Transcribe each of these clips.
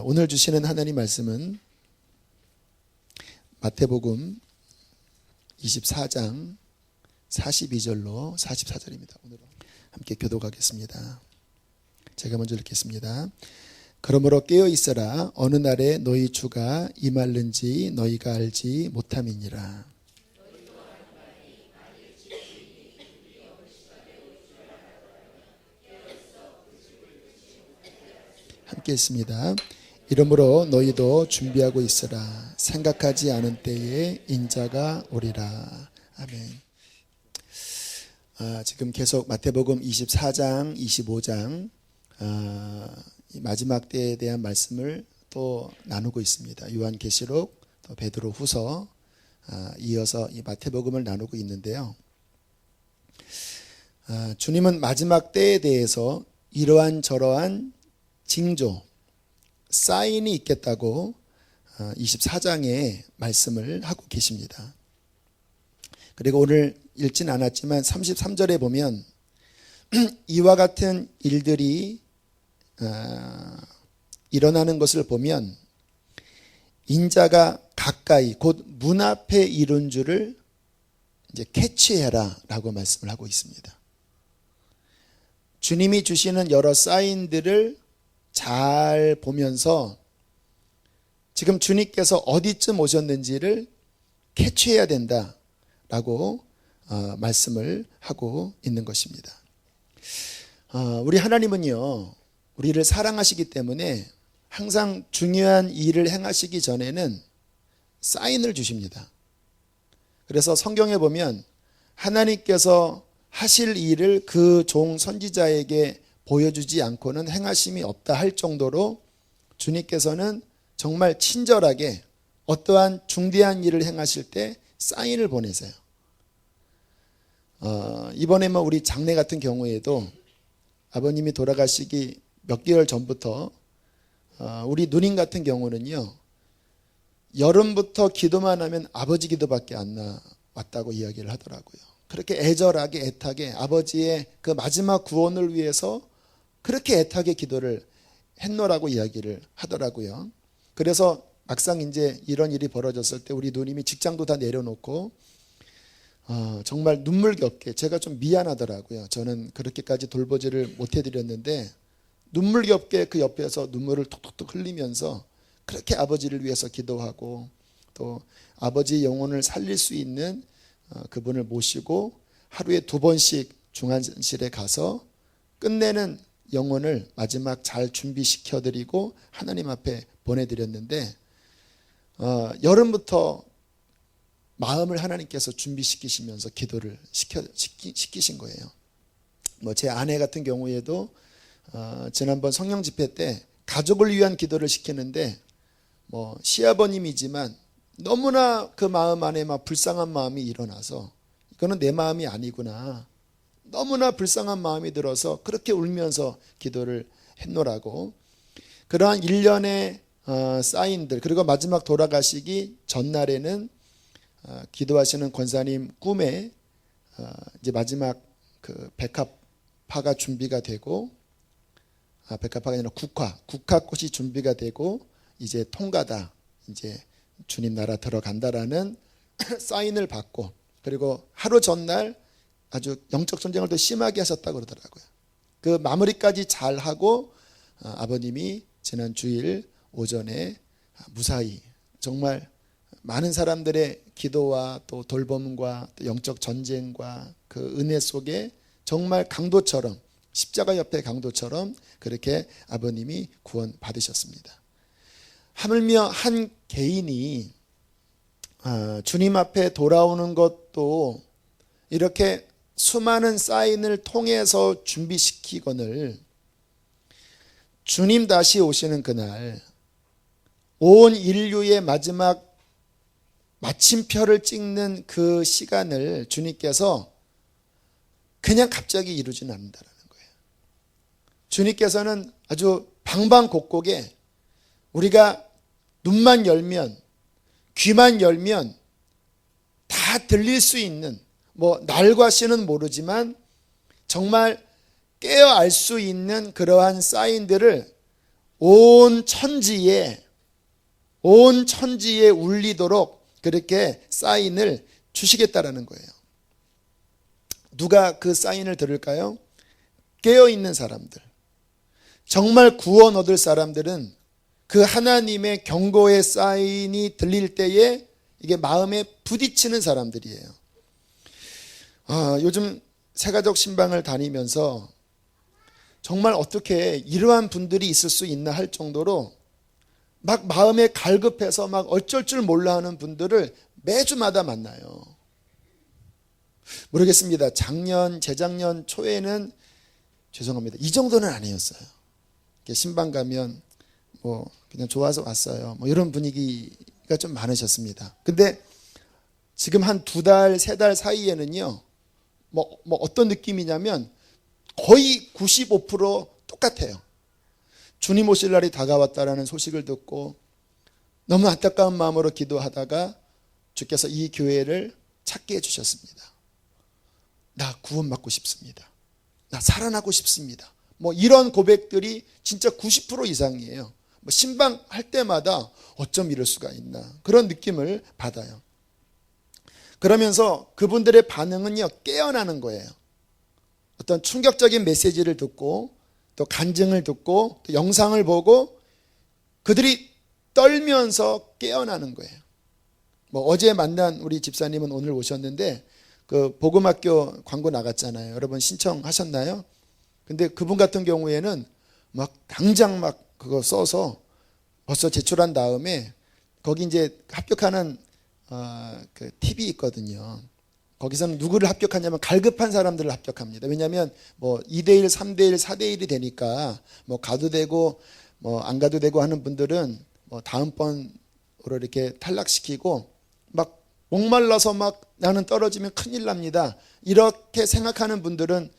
오늘 주시는 하나님 말씀은 마태복음 24장 42절로 44절입니다. 오늘 함께 교독하겠습니다. 제가 먼저 읽겠습니다. 그러므로 깨어 있으라. 어느 날에 너희 주가 임할는지 너희가 알지 못함이니라. 함께 했습니다. 이러므로 너희도 준비하고 있으라. 생각하지 않은 때에 인자가 오리라. 아멘. 지금 계속 마태복음 24장, 25장 마지막 때에 대한 말씀을 또 나누고 있습니다. 요한계시록, 또 베드로후서 이어서 이 마태복음을 나누고 있는데요. 주님은 마지막 때에 대해서 이러한 저러한 징조, 사인이 있겠다고 24장에 말씀을 하고 계십니다. 그리고 오늘 읽진 않았지만 33절에 보면 이와 같은 일들이 일어나는 것을 보면 인자가 가까이 곧 문 앞에 이룬 줄을 이제 캐치해라 라고 말씀을 하고 있습니다. 주님이 주시는 여러 사인들을 잘 보면서 지금 주님께서 어디쯤 오셨는지를 캐치해야 된다라고 말씀을 하고 있는 것입니다. 우리 하나님은요, 우리를 사랑하시기 때문에 항상 중요한 일을 행하시기 전에는 사인을 주십니다. 그래서 성경에 보면 하나님께서 하실 일을 그 종 선지자에게 보여주지 않고는 행하심이 없다 할 정도로 주님께서는 정말 친절하게 어떠한 중대한 일을 행하실 때 사인을 보내세요. 이번에 우리 장례 같은 경우에도 아버님이 돌아가시기 몇 개월 전부터 우리 누님 같은 경우는요, 여름부터 기도만 하면 아버지 기도밖에 안 나왔다고 이야기를 하더라고요. 그렇게 애절하게 애타게 아버지의 그 마지막 구원을 위해서 그렇게 애타게 기도를 했노라고 이야기를 하더라고요. 그래서 막상 이제 이런 일이 벌어졌을 때 우리 누님이 직장도 다 내려놓고 정말 눈물겹게, 제가 좀 미안하더라고요. 저는 그렇게까지 돌보지를 못해드렸는데 눈물겹게 그 옆에서 눈물을 톡톡톡 흘리면서 그렇게 아버지를 위해서 기도하고 또 아버지 영혼을 살릴 수 있는 그분을 모시고 하루에 2번씩 중환실에 가서 끝내는 영혼을 마지막 잘 준비시켜드리고 하나님 앞에 보내드렸는데 여름부터 마음을 하나님께서 준비시키시면서 기도를 시키신 거예요. 제 아내 같은 경우에도 지난번 성령 집회 때 가족을 위한 기도를 시키는데 시아버님이지만 너무나 그 마음 안에 불쌍한 마음이 일어나서 이거는 내 마음이 아니구나, 너무나 불쌍한 마음이 들어서 그렇게 울면서 기도를 했노라고. 그러한 일련의 사인들, 그리고 마지막 돌아가시기 전날에는 기도하시는 권사님 꿈에 이제 마지막 그 백합화가 준비가 되고, 백합화가 아니라 국화꽃이 준비가 되고 이제 통과다, 이제 주님 나라 들어간다라는 사인을 받고, 그리고 하루 전날 아주 영적 전쟁을 더 심하게 하셨다고 그러더라고요. 그 마무리까지 잘 하고 아버님이 지난 주일 오전에 무사히 정말 많은 사람들의 기도와 또 돌봄과 또 영적 전쟁과 그 은혜 속에 정말 강도처럼, 십자가 옆에 강도처럼 그렇게 아버님이 구원 받으셨습니다. 하물며 한 개인이 주님 앞에 돌아오는 것도 이렇게 수많은 사인을 통해서 준비시키거늘 주님 다시 오시는 그날 온 인류의 마지막 마침표를 찍는 그 시간을 주님께서 그냥 갑자기 이루지는 않는다는 거예요. 주님께서는 아주 방방곡곡에 우리가 눈만 열면, 귀만 열면 다 들릴 수 있는, 날과 시는 모르지만 정말 깨어 알 수 있는 그러한 사인들을 온 천지에 울리도록 그렇게 사인을 주시겠다라는 거예요. 누가 그 사인을 들을까요? 깨어있는 사람들, 정말 구원 얻을 사람들은 그 하나님의 경고의 사인이 들릴 때에 이게 마음에 부딪히는 사람들이에요. 요즘 새가족 신방을 다니면서 정말 어떻게 이러한 분들이 있을 수 있나 할 정도로 막 마음에 갈급해서 막 어쩔 줄 몰라 하는 분들을 매주마다 만나요. 모르겠습니다. 재작년 초에는 죄송합니다. 이 정도는 아니었어요. 신방 가면 뭐 그냥 좋아서 왔어요. 뭐 이런 분위기가 좀 많으셨습니다. 근데 지금 한 2달, 3달 사이에는요, 뭐 어떤 느낌이냐면 거의 95% 똑같아요. 주님 오실 날이 다가왔다라는 소식을 듣고 너무 안타까운 마음으로 기도하다가 주께서 이 교회를 찾게 해주셨습니다. 나 구원받고 싶습니다. 나 살아나고 싶습니다. 뭐 이런 고백들이 진짜 90% 이상이에요. 뭐 신방할 때마다 어쩜 이럴 수가 있나 그런 느낌을 받아요. 그러면서 그분들의 반응은요, 깨어나는 거예요. 어떤 충격적인 메시지를 듣고 또 간증을 듣고 또 영상을 보고 그들이 떨면서 깨어나는 거예요. 뭐 어제 만난 우리 집사님은 오늘 오셨는데 그 복음학교 광고 나갔잖아요. 여러분 신청하셨나요? 근데 그분 같은 경우에는 막 당장 막 그거 써서 벌써 제출한 다음에 거기 이제 합격하는 그 팁이 있거든요. 거기서는 누구를 합격하냐면 갈급한 사람들을 합격합니다. 왜냐하면 뭐 2대1, 3대1, 4대1이 되니까 뭐 가도 되고 뭐 안 가도 되고 하는 분들은 뭐 다음번으로 이렇게 탈락시키고 막 목말라서 막 나는 떨어지면 큰일 납니다. 이렇게 생각하는 분들은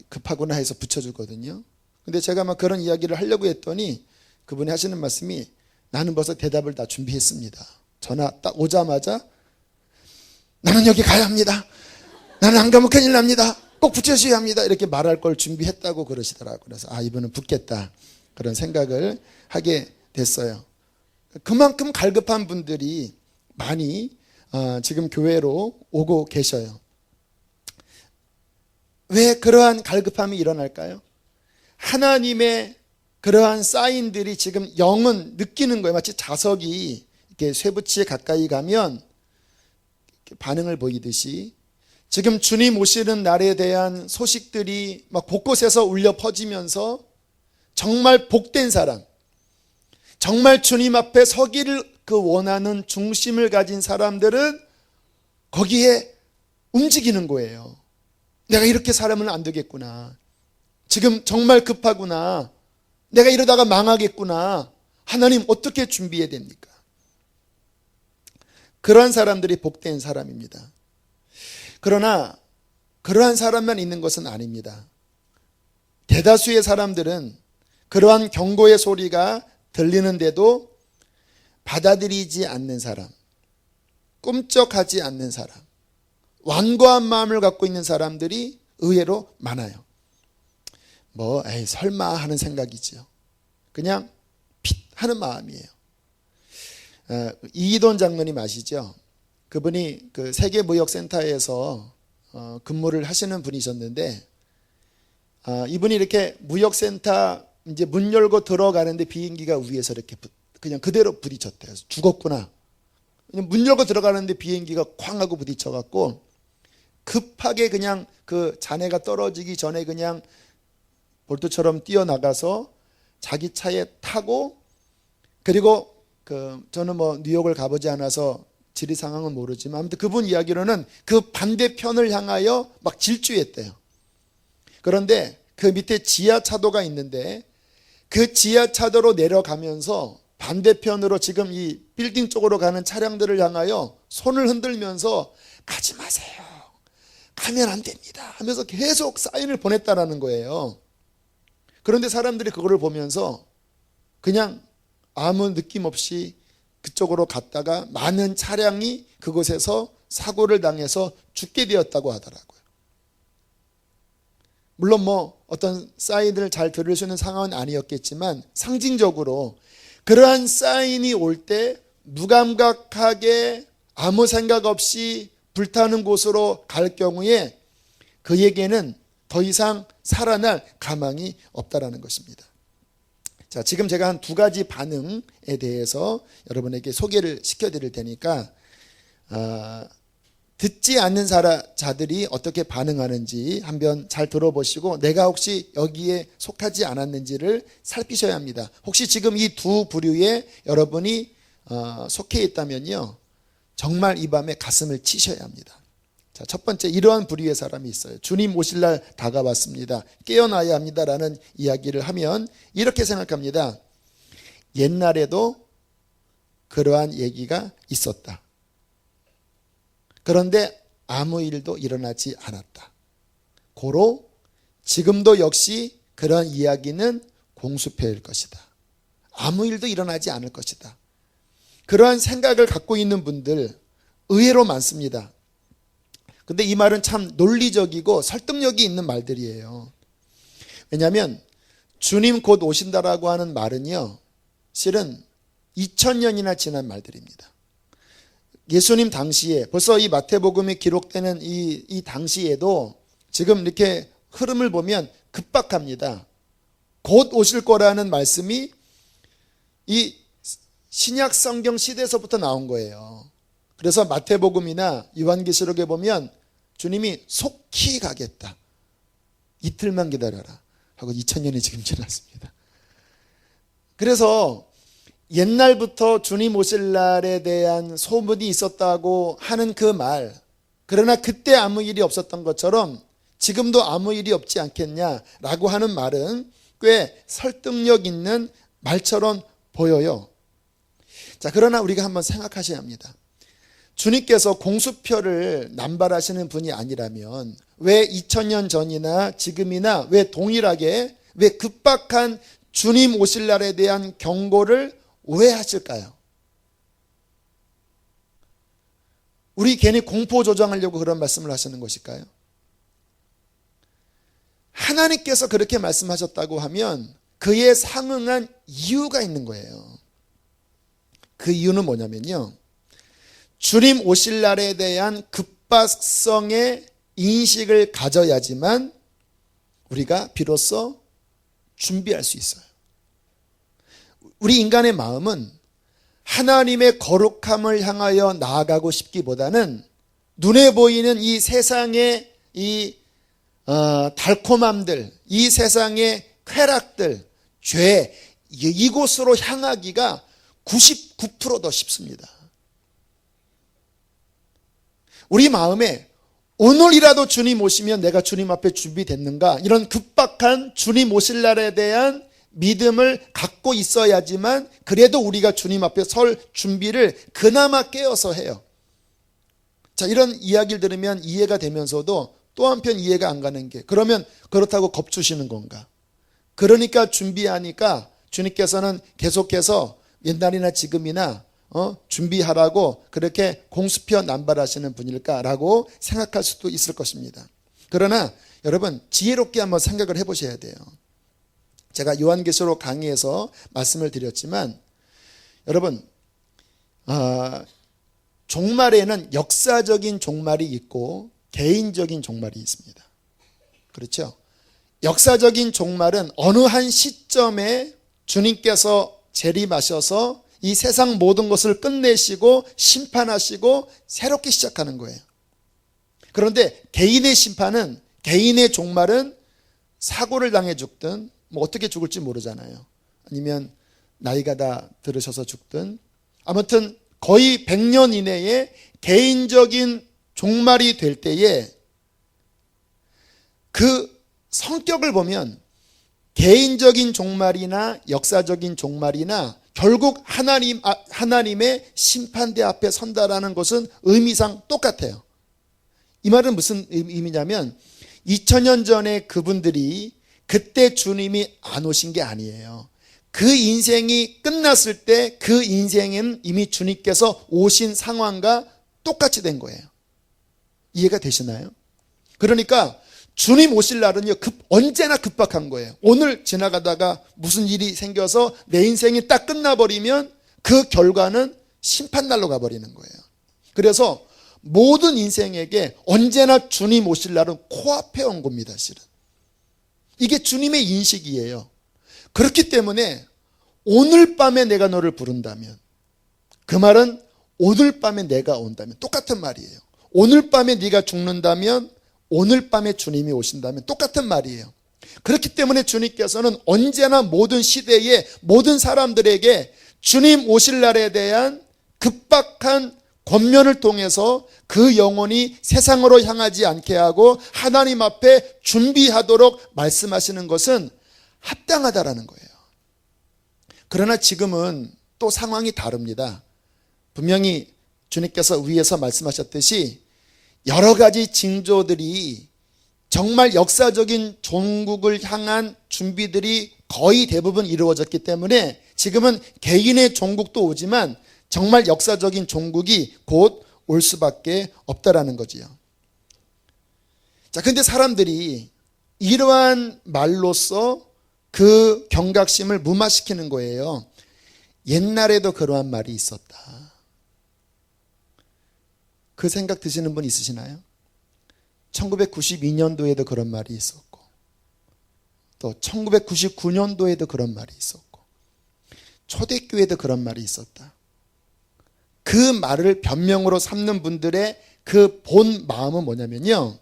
급하구나 해서 붙여주거든요. 근데 제가 막 그런 이야기를 하려고 했더니 그분이 하시는 말씀이 나는 벌써 대답을 다 준비했습니다. 전화 딱 오자마자 나는 여기 가야 합니다. 나는 안 가면 큰일 납니다. 꼭 붙여주셔야 합니다. 이렇게 말할 걸 준비했다고 그러시더라고요. 그래서 이분은 붙겠다 그런 생각을 하게 됐어요. 그만큼 갈급한 분들이 많이 지금 교회로 오고 계셔요. 왜 그러한 갈급함이 일어날까요? 하나님의 그러한 사인들이 지금 영은 느끼는 거예요. 마치 자석이 이렇게 쇠붙이에 가까이 가면 반응을 보이듯이 지금 주님 오시는 날에 대한 소식들이 막 곳곳에서 울려 퍼지면서 정말 복된 사람, 정말 주님 앞에 서기를 그 원하는 중심을 가진 사람들은 거기에 움직이는 거예요. 내가 이렇게 살아면 안 되겠구나. 지금 정말 급하구나. 내가 이러다가 망하겠구나. 하나님 어떻게 준비해야 됩니까? 그러한 사람들이 복된 사람입니다. 그러나 그러한 사람만 있는 것은 아닙니다. 대다수의 사람들은 그러한 경고의 소리가 들리는데도 받아들이지 않는 사람, 꿈쩍하지 않는 사람, 완고한 마음을 갖고 있는 사람들이 의외로 많아요. 설마 하는 생각이지요. 그냥 핏 하는 마음이에요. 이희돈 장로님 아시죠? 그분이 그 세계무역센터에서 근무를 하시는 분이셨는데 이분이 이렇게 무역센터 이제 문 열고 들어가는데 비행기가 위에서 이렇게 그냥 그대로 부딪혔대요. 죽었구나. 문 열고 들어가는데 비행기가 쾅 하고 부딪혀갖고 급하게 그냥 그 잔해가 떨어지기 전에 그냥 볼트처럼 뛰어나가서 자기 차에 타고 그리고 저는 뭐 뉴욕을 가보지 않아서 지리 상황은 모르지만 아무튼 그분 이야기로는 그 반대편을 향하여 막 질주했대요. 그런데 그 밑에 지하차도가 있는데 그 지하차도로 내려가면서 반대편으로 지금 이 빌딩 쪽으로 가는 차량들을 향하여 손을 흔들면서 가지 마세요. 가면 안 됩니다. 하면서 계속 사인을 보냈다라는 거예요. 그런데 사람들이 그거를 보면서 그냥 아무 느낌 없이 그쪽으로 갔다가 많은 차량이 그곳에서 사고를 당해서 죽게 되었다고 하더라고요. 물론 뭐 어떤 사인을 잘 들을 수 있는 상황은 아니었겠지만 상징적으로 그러한 사인이 올 때 무감각하게 아무 생각 없이 불타는 곳으로 갈 경우에 그에게는 더 이상 살아날 가망이 없다라는 것입니다. 자, 지금 제가 한 두 가지 반응에 대해서 여러분에게 소개를 시켜드릴 테니까 듣지 않는 자들이 어떻게 반응하는지 한번 잘 들어보시고 내가 혹시 여기에 속하지 않았는지를 살피셔야 합니다. 혹시 지금 이 두 부류에 여러분이 속해 있다면요, 정말 이 밤에 가슴을 치셔야 합니다. 자, 첫 번째, 이러한 부류의 사람이 있어요. 주님 오실 날 다가왔습니다. 깨어나야 합니다라는 이야기를 하면 이렇게 생각합니다. 옛날에도 그러한 얘기가 있었다. 그런데 아무 일도 일어나지 않았다. 고로 지금도 역시 그런 이야기는 공수표일 것이다. 아무 일도 일어나지 않을 것이다. 그러한 생각을 갖고 있는 분들 의외로 많습니다. 근데 이 말은 참 논리적이고 설득력이 있는 말들이에요. 왜냐하면 주님 곧 오신다라고 하는 말은요, 실은 2000년이나 지난 말들입니다. 예수님 당시에 벌써 이 마태복음이 기록되는 이 당시에도 지금 이렇게 흐름을 보면 급박합니다. 곧 오실 거라는 말씀이 이 신약 성경 시대에서부터 나온 거예요. 그래서 마태복음이나 요한계시록에 보면 주님이 속히 가겠다. 이틀만 기다려라 하고 2000년이 지금 지났습니다. 그래서 옛날부터 주님 오실 날에 대한 소문이 있었다고 하는 그 말, 그러나 그때 아무 일이 없었던 것처럼 지금도 아무 일이 없지 않겠냐라고 하는 말은 꽤 설득력 있는 말처럼 보여요. 자, 그러나 우리가 한번 생각하셔야 합니다. 주님께서 공수표를 남발하시는 분이 아니라면 왜 2000년 전이나 지금이나 왜 동일하게 왜 급박한 주님 오실 날에 대한 경고를 왜 하실까요? 우리 괜히 공포 조장하려고 그런 말씀을 하시는 것일까요? 하나님께서 그렇게 말씀하셨다고 하면 그에 상응한 이유가 있는 거예요. 그 이유는 뭐냐면요, 주님 오실 날에 대한 급박성의 인식을 가져야지만 우리가 비로소 준비할 수 있어요. 우리 인간의 마음은 하나님의 거룩함을 향하여 나아가고 싶기보다는 눈에 보이는 이 세상의 이 달콤함들, 이 세상의 쾌락들, 죄, 이곳으로 향하기가 99% 쉽습니다. 우리 마음에 오늘이라도 주님 오시면 내가 주님 앞에 준비됐는가, 이런 급박한 주님 오실 날에 대한 믿음을 갖고 있어야지만 그래도 우리가 주님 앞에 설 준비를 그나마 깨어서 해요. 자, 이런 이야기를 들으면 이해가 되면서도 또 한편 이해가 안 가는 게, 그러면 그렇다고 겁주시는 건가? 그러니까 준비하니까 주님께서는 계속해서 옛날이나 지금이나 준비하라고 그렇게 공수표 남발하시는 분일까라고 생각할 수도 있을 것입니다. 그러나 여러분, 지혜롭게 한번 생각을 해보셔야 돼요. 제가 요한계시록 강의에서 말씀을 드렸지만 여러분, 종말에는 역사적인 종말이 있고 개인적인 종말이 있습니다. 그렇죠? 역사적인 종말은 어느 한 시점에 주님께서 재림하셔서 이 세상 모든 것을 끝내시고 심판하시고 새롭게 시작하는 거예요. 그런데 개인의 심판은, 개인의 종말은 사고를 당해 죽든 뭐 어떻게 죽을지 모르잖아요. 아니면 나이가 다 들으셔서 죽든, 아무튼 거의 100년 이내에 개인적인 종말이 될 때에 그 성격을 보면 개인적인 종말이나 역사적인 종말이나 결국 하나님의 심판대 앞에 선다라는 것은 의미상 똑같아요. 이 말은 무슨 의미냐면 2000년 전에 그분들이 그때 주님이 안 오신 게 아니에요. 그 인생이 끝났을 때 그 인생은 이미 주님께서 오신 상황과 똑같이 된 거예요. 이해가 되시나요? 그러니까 주님 오실 날은요, 언제나 급박한 거예요. 오늘 지나가다가 무슨 일이 생겨서 내 인생이 딱 끝나버리면 그 결과는 심판날로 가버리는 거예요. 그래서 모든 인생에게 언제나 주님 오실 날은 코앞에 온 겁니다, 실은. 이게 주님의 인식이에요. 그렇기 때문에 오늘 밤에 내가 너를 부른다면, 그 말은 오늘 밤에 내가 온다면 똑같은 말이에요. 오늘 밤에 네가 죽는다면, 오늘 밤에 주님이 오신다면 똑같은 말이에요. 그렇기 때문에 주님께서는 언제나 모든 시대의 모든 사람들에게 주님 오실 날에 대한 급박한 권면을 통해서 그 영혼이 세상으로 향하지 않게 하고 하나님 앞에 준비하도록 말씀하시는 것은 합당하다라는 거예요. 그러나 지금은 또 상황이 다릅니다. 분명히 주님께서 위에서 말씀하셨듯이 여러 가지 징조들이 정말 역사적인 종국을 향한 준비들이 거의 대부분 이루어졌기 때문에 지금은 개인의 종국도 오지만 정말 역사적인 종국이 곧 올 수밖에 없다라는 거지요. 자, 근데 사람들이 이러한 말로써 그 경각심을 무마시키는 거예요. 옛날에도 그러한 말이 있었다. 그 생각 드시는 분 있으시나요? 1992년도에도 그런 말이 있었고, 또 1999년도에도 그런 말이 있었고, 초대교회에도 그런 말이 있었다. 그 말을 변명으로 삼는 분들의 그 본 마음은 뭐냐면요,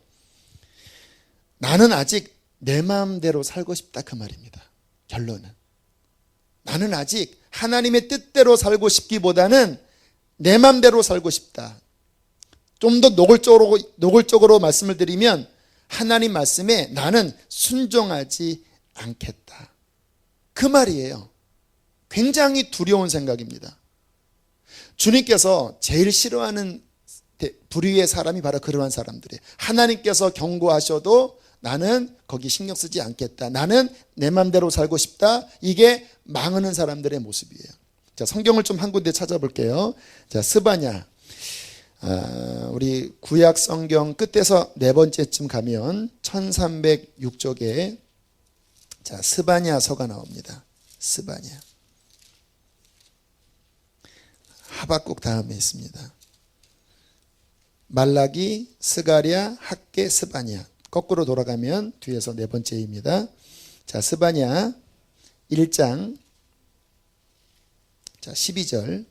나는 아직 내 마음대로 살고 싶다, 그 말입니다. 결론은 나는 아직 하나님의 뜻대로 살고 싶기보다는 내 마음대로 살고 싶다. 좀 더 노골적으로 말씀을 드리면 하나님 말씀에 나는 순종하지 않겠다, 그 말이에요. 굉장히 두려운 생각입니다. 주님께서 제일 싫어하는 부류의 사람이 바로 그러한 사람들이에요. 하나님께서 경고하셔도 나는 거기 신경 쓰지 않겠다, 나는 내 맘대로 살고 싶다, 이게 망하는 사람들의 모습이에요. 자, 성경을 좀 한 군데 찾아볼게요. 자, 스바냐, 우리 구약 성경 끝에서 네 번째쯤 가면 1306쪽에 자, 스바냐서가 나옵니다. 스바냐. 하박국 다음에 있습니다. 말라기, 스가랴, 학개, 스바냐. 거꾸로 돌아가면 뒤에서 네 번째입니다. 자, 스바냐 1장 자, 12절.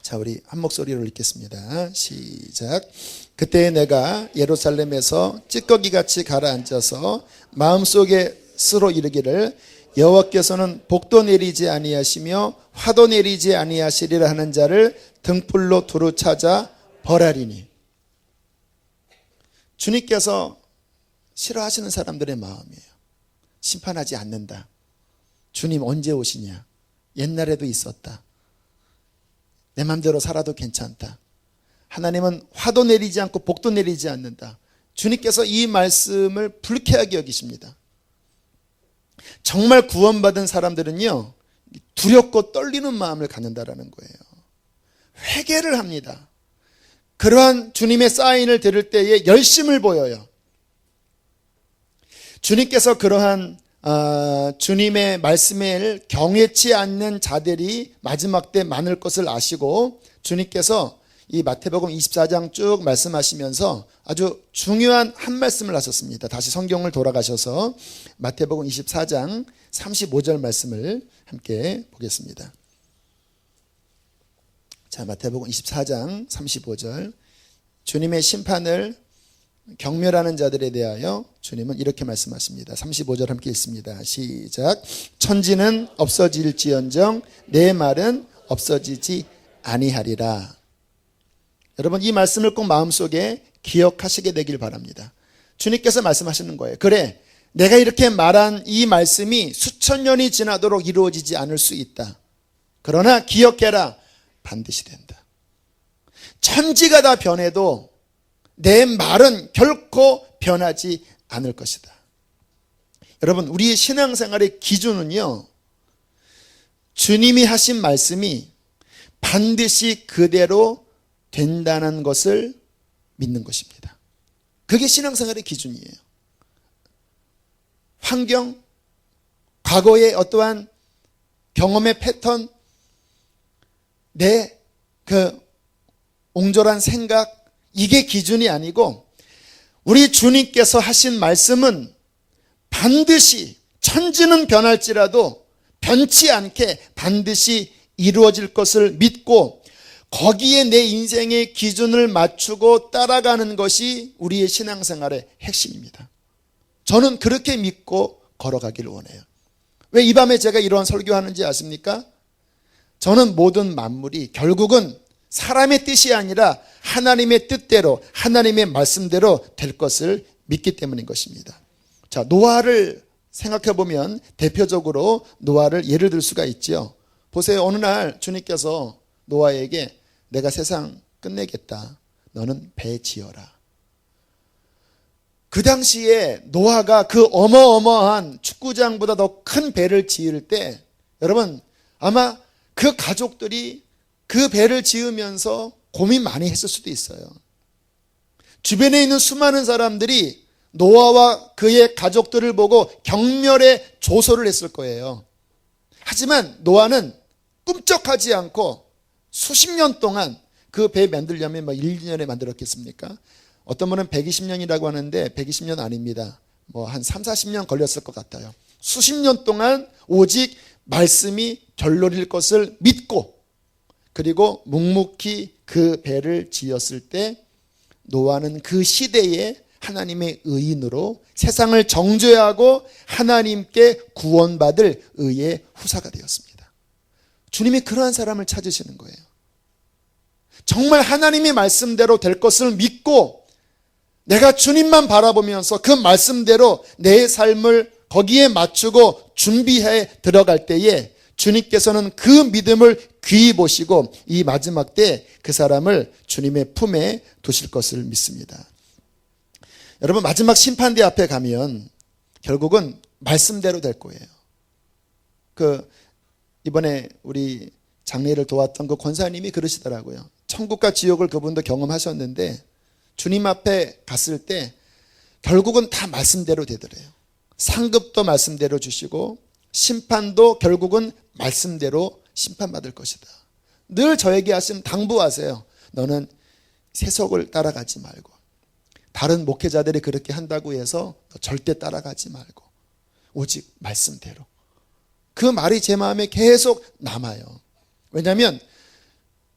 자, 우리 한 목소리로 읽겠습니다. 시작. 그때 내가 예루살렘에서 찌꺼기같이 가라앉아서 마음속에 스스로 이르기를 여호와께서는 복도 내리지 아니하시며 화도 내리지 아니하시리라 하는 자를 등불로 두루 찾아 벌하리니. 주님께서 싫어하시는 사람들의 마음이에요. 심판하지 않는다. 주님 언제 오시냐? 옛날에도 있었다. 내 맘대로 살아도 괜찮다. 하나님은 화도 내리지 않고 복도 내리지 않는다. 주님께서 이 말씀을 불쾌하게 여기십니다. 정말 구원받은 사람들은요, 두렵고 떨리는 마음을 갖는다라는 거예요. 회개를 합니다. 그러한 주님의 사인을 들을 때에 열심을 보여요. 주님께서 그러한 주님의 말씀을 경외치 않는 자들이 마지막 때 많을 것을 아시고 주님께서 이 마태복음 24장 쭉 말씀하시면서 아주 중요한 한 말씀을 하셨습니다. 다시 성경을 돌아가셔서 마태복음 24장 35절 말씀을 함께 보겠습니다. 자, 마태복음 24장 35절. 주님의 심판을 경멸하는 자들에 대하여 주님은 이렇게 말씀하십니다. 35절 함께 읽습니다. 시작. 천지는 없어질지언정 내 말은 없어지지 아니하리라. 여러분, 이 말씀을 꼭 마음속에 기억하시게 되길 바랍니다. 주님께서 말씀하시는 거예요. 그래, 내가 이렇게 말한 이 말씀이 수천 년이 지나도록 이루어지지 않을 수 있다. 그러나 기억해라, 반드시 된다. 천지가 다 변해도 내 말은 결코 변하지 않을 것이다. 여러분, 우리의 신앙생활의 기준은요, 주님이 하신 말씀이 반드시 그대로 된다는 것을 믿는 것입니다. 그게 신앙생활의 기준이에요. 환경, 과거의 어떠한 경험의 패턴, 내 그 옹졸한 생각, 이게 기준이 아니고 우리 주님께서 하신 말씀은 반드시 천지는 변할지라도 변치 않게 반드시 이루어질 것을 믿고 거기에 내 인생의 기준을 맞추고 따라가는 것이 우리의 신앙생활의 핵심입니다. 저는 그렇게 믿고 걸어가기를 원해요. 왜 이 밤에 제가 이런 설교하는지 아십니까? 저는 모든 만물이 결국은 사람의 뜻이 아니라 하나님의 뜻대로, 하나님의 말씀대로 될 것을 믿기 때문인 것입니다. 자, 노아를 생각해 보면 대표적으로 노아를 예를 들 수가 있죠. 보세요. 어느 날 주님께서 노아에게 내가 세상 끝내겠다. 너는 배 지어라. 그 당시에 노아가 그 어마어마한 축구장보다 더 큰 배를 지을 때 여러분 아마 그 가족들이 그 배를 지으면서 고민 많이 했을 수도 있어요. 주변에 있는 수많은 사람들이 노아와 그의 가족들을 보고 경멸의 조소를 했을 거예요. 하지만 노아는 꿈쩍하지 않고 수십 년 동안 그 배 만들려면 1, 2년에 만들었겠습니까? 어떤 분은 120년이라고 하는데 120년 아닙니다. 한 3, 40년 걸렸을 것 같아요. 수십 년 동안 오직 말씀이 결론일 것을 믿고 그리고 묵묵히 그 배를 지었을 때 노아는 그 시대에 하나님의 의인으로 세상을 정죄하고 하나님께 구원받을 의의 후사가 되었습니다. 주님이 그러한 사람을 찾으시는 거예요. 정말 하나님의 말씀대로 될 것을 믿고 내가 주님만 바라보면서 그 말씀대로 내 삶을 거기에 맞추고 준비해 들어갈 때에 주님께서는 그 믿음을 귀히 보시고 이 마지막 때 그 사람을 주님의 품에 두실 것을 믿습니다. 여러분 마지막 심판대 앞에 가면 결국은 말씀대로 될 거예요. 이번에 우리 장례를 도왔던 그 권사님이 그러시더라고요. 천국과 지옥을 그분도 경험하셨는데 주님 앞에 갔을 때 결국은 다 말씀대로 되더래요. 상급도 말씀대로 주시고 심판도 결국은 말씀대로 심판받을 것이다. 늘 저에게 하신 당부하세요. 너는 세속을 따라가지 말고 다른 목회자들이 그렇게 한다고 해서 절대 따라가지 말고 오직 말씀대로. 그 말이 제 마음에 계속 남아요. 왜냐하면